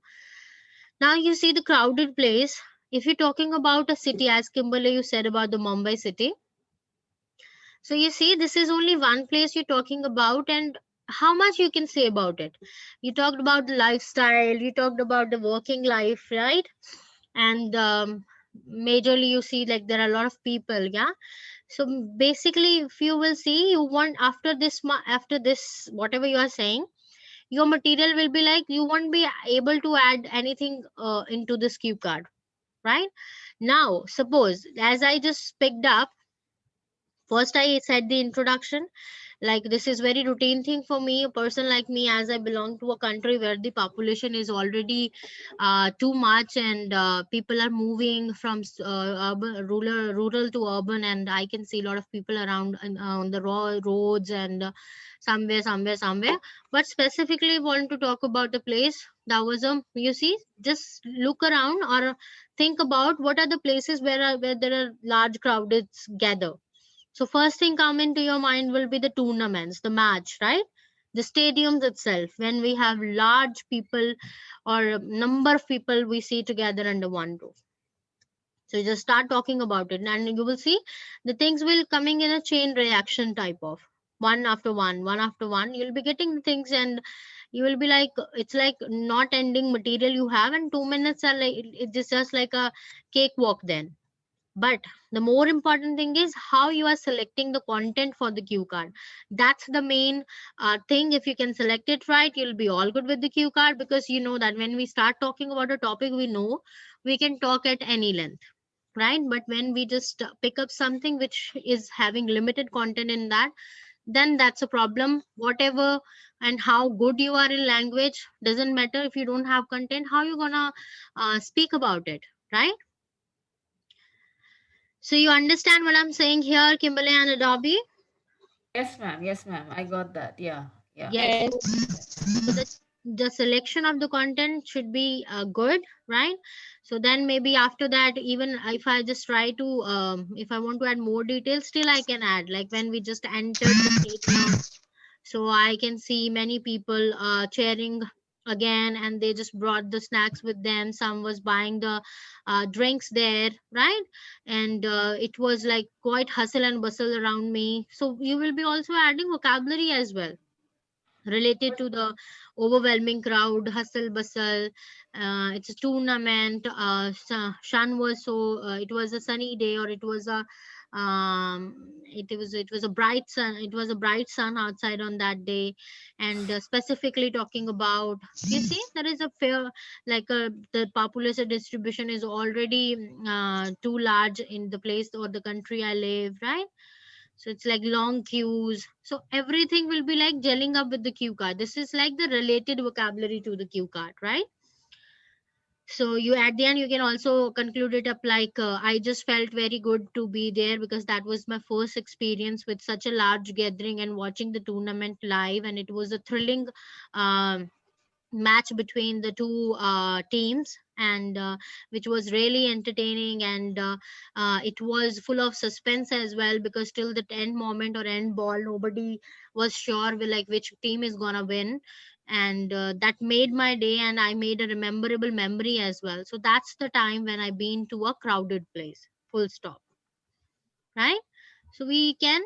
[SPEAKER 1] Now you see the crowded place. If you're talking about a city, as Kimberly you said about the Mumbai city, so you see, this is only one place you're talking about, and how much you can say about it. You talked about the lifestyle, you talked about the working life, right? And majorly you see like there are a lot of people, yeah. So basically, if you will see, you want after this, after this, whatever you are saying, your material will be like you won't be able to add anything into this cue card, right? Now, suppose as I just picked up, first I said the introduction, like this is very routine thing for me, a person like me, as I belong to a country where the population is already too much, and people are moving from rural to urban, and I can see a lot of people around on the roads, and somewhere. But specifically want to talk about the place that was a, you see, just look around or think about what are the places where there are large crowds gather. So first thing come into your mind will be the tournaments, the match, right? The stadiums itself, when we have large people or a number of people we see together under one roof. So you just start talking about it, and you will see the things will coming in a chain reaction type of one after one, one after one. You'll be getting the things, and you will be like, it's like not ending material you have, and 2 minutes are like it's just like a cakewalk then. But the more important thing is how you are selecting the content for the cue card. That's the main thing. If you can select it right, you'll be all good with the cue card, because you know that when we start talking about a topic, we know we can talk at any length, right? But when we just pick up something which is having limited content in that, then that's a problem. Whatever and how good you are in language doesn't matter if you don't have content. How you gonna speak about it, right? So you understand what I'm saying here, Kimberly and Adobe?
[SPEAKER 2] Yes, ma'am. Yes, ma'am. I got that. Yeah. Yeah.
[SPEAKER 1] Yes. So
[SPEAKER 3] Yes.
[SPEAKER 1] the selection of the content should be good, right? So then maybe after that, even if I just try to, if I want to add more details, still I can add. Like when we just entered the stadium, so I can see many people cheering again, and they just brought the snacks with them. Some was buying the drinks there, right? And it was like quite hustle and bustle around me. So you will be also adding vocabulary as well related to the overwhelming crowd, hustle bustle. It's a tournament. Sun was so. It was a sunny day, or it was a. It was a bright sun. It was a bright sun outside on that day, and specifically talking about. You see, there is a fair, the population distribution is already too large in the place or the country I live, right? So it's like long queues. So everything will be like gelling up with the cue card. This is like the related vocabulary to the cue card, right? So you at the end you can also conclude it up like I just felt very good to be there because that was my first experience with such a large gathering and watching the tournament live, and it was a thrilling um match between the two teams, and which was really entertaining, and it was full of suspense as well, because till the end moment or end ball nobody was sure like which team is gonna win, and that made my day, and I made a memorable memory as well. So that's the time when I been to a crowded place, full stop, right? So we can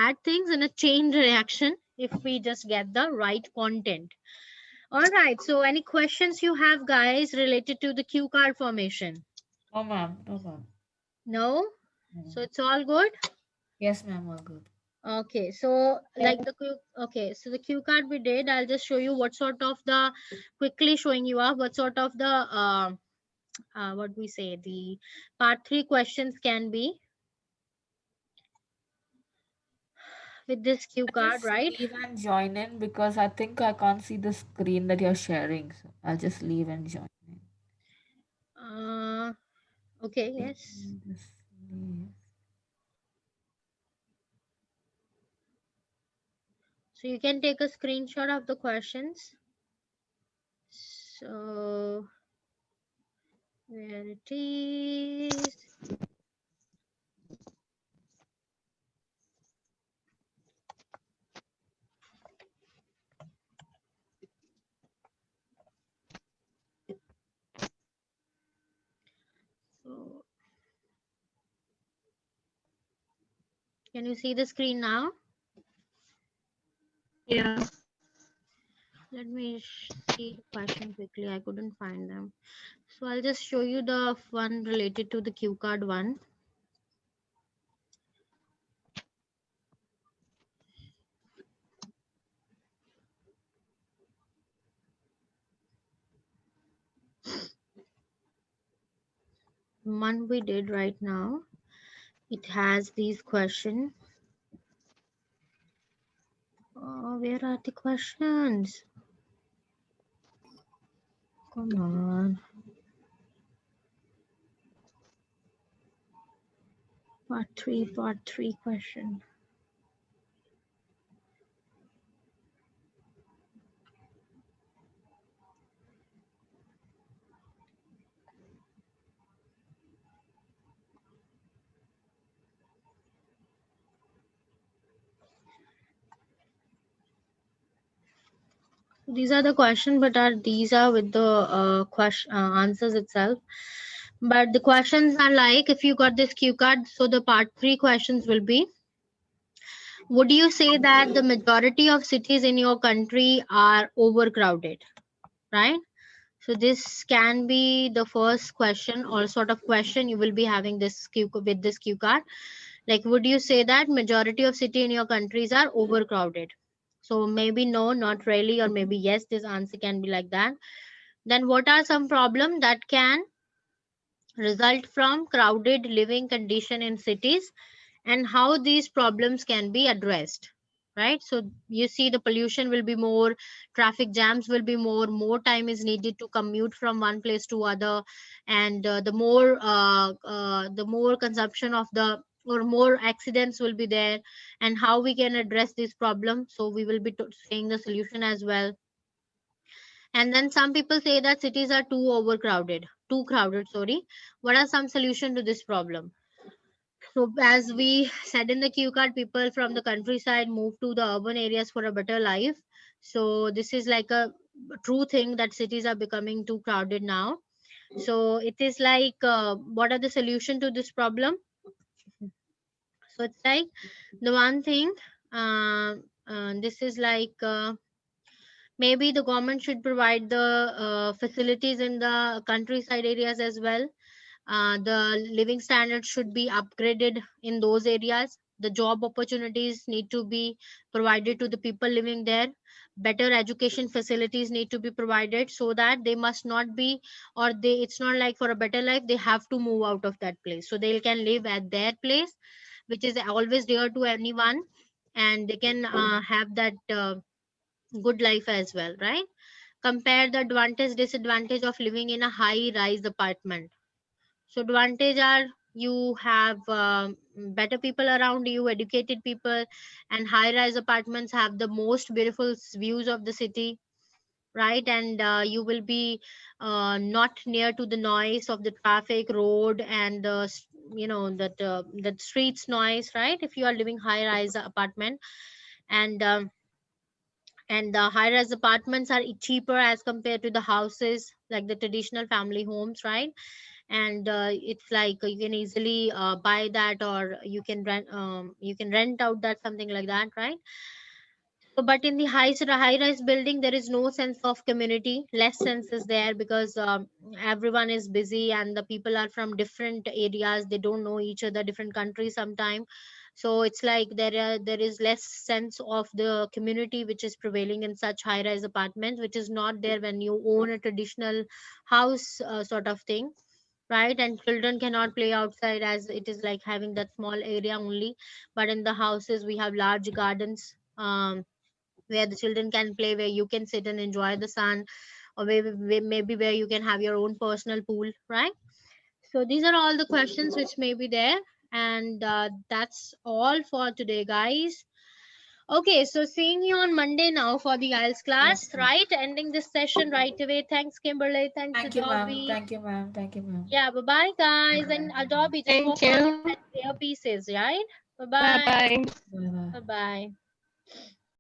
[SPEAKER 1] add things in a chain reaction if we just get the right content. All right. So, any questions you have, guys, related to the cue card formation?
[SPEAKER 2] No, ma'am. No, ma'am.
[SPEAKER 1] No.
[SPEAKER 2] No.
[SPEAKER 1] So it's all good.
[SPEAKER 2] Yes, ma'am. All good.
[SPEAKER 1] Okay. So, like
[SPEAKER 3] And
[SPEAKER 1] the okay. So the cue card we did. I'll just show you what sort of the quickly showing you up what sort of the what we say the part three questions can be with this cue
[SPEAKER 2] I'll
[SPEAKER 1] card,
[SPEAKER 2] just
[SPEAKER 1] right?
[SPEAKER 2] leave and join in because I think I can't see the screen that you're sharing. So I'll just leave and join in.
[SPEAKER 1] Uh, okay.
[SPEAKER 2] Let
[SPEAKER 1] Yes.
[SPEAKER 2] me just leave.
[SPEAKER 1] So you can take a screenshot of the questions. So where it is. So can you see the screen now?
[SPEAKER 3] yeah,
[SPEAKER 1] Let me see the question quickly. I couldn't find them. So I'll just show you the one related to the cue card one. One we did right now. It has these questions. Oh, where are the questions? Come on. Part three question. These are the questions, but these are with the question answers itself. But the questions are like, if you got this cue card, so the part three questions will be: would you say that the majority of cities in your country are overcrowded? Right? So this can be the first question or sort of question you will be having this cue with this cue card. Like, would you say that majority of city in your countries are overcrowded? So maybe no, not really, or maybe yes, this answer can be like that. Then what are some problems that can result from crowded living condition in cities, and how these problems can be addressed? Right? So you see the pollution will be more, traffic jams will be more time is needed to commute from one place to other, and the more consumption of the or more accidents will be there, and how we can address this problem. So we will be saying the solution as well. And then some people say that cities are too crowded, sorry. What are some solution to this problem? So as we said in the cue card, people from the countryside move to the urban areas for a better life. So this is like a true thing that cities are becoming too crowded now. So it is like, what are the solution to this problem? So it's like the one thing. This is like. Maybe the government should provide the facilities in the countryside areas as well. The living standards should be upgraded in those areas. The job opportunities need to be provided to the people living there. Better education facilities need to be provided, so that they must not be, or they, it's not like for a better life they have to move out of that place, so they can live at their place, which is always dear to anyone, and they can have that good life as well, right? compare the advantage disadvantage of living in a high rise apartment. So advantage are you have better people around you, educated people, and high rise apartments have the most beautiful views of the city, right? And you will be not near to the noise of the traffic, road, and that streets noise, right? If you are living high rise apartment, and the high rise apartments are cheaper as compared to the houses like the traditional family homes, right? And it's like you can easily buy that, or you can rent out that, something like that, right? So, but in the high rise building, there is no sense of community. Less sense is there because everyone is busy and the people are from different areas. They don't know each other, different countries sometime. So it's like there is less sense of the community which is prevailing in such high rise apartments, which is not there when you own a traditional house sort of thing, right? And children cannot play outside as it is like having that small area only. But in the houses, we have large gardens. Where the children can play, where you can sit and enjoy the sun, or maybe where you can have your own personal pool, right? So these are all the questions which may be there, and that's all for today, guys. Okay, so seeing you on Monday now for the IELTS class,
[SPEAKER 2] Yes, ma'am.
[SPEAKER 1] right? Ending this session right away. Thanks, Kimberly. Thanks,
[SPEAKER 2] Thank you, ma'am.
[SPEAKER 1] Adobe.
[SPEAKER 2] Thank you, ma'am. Thank you, ma'am.
[SPEAKER 1] Yeah, bye bye,
[SPEAKER 2] Bye
[SPEAKER 1] guys. And
[SPEAKER 2] bye.
[SPEAKER 1] Adobe, just
[SPEAKER 3] Thank
[SPEAKER 1] hope all your
[SPEAKER 3] you.
[SPEAKER 1] earpieces, right? Bye
[SPEAKER 3] Bye
[SPEAKER 1] bye.
[SPEAKER 3] bye.
[SPEAKER 2] Bye bye.
[SPEAKER 1] Bye bye.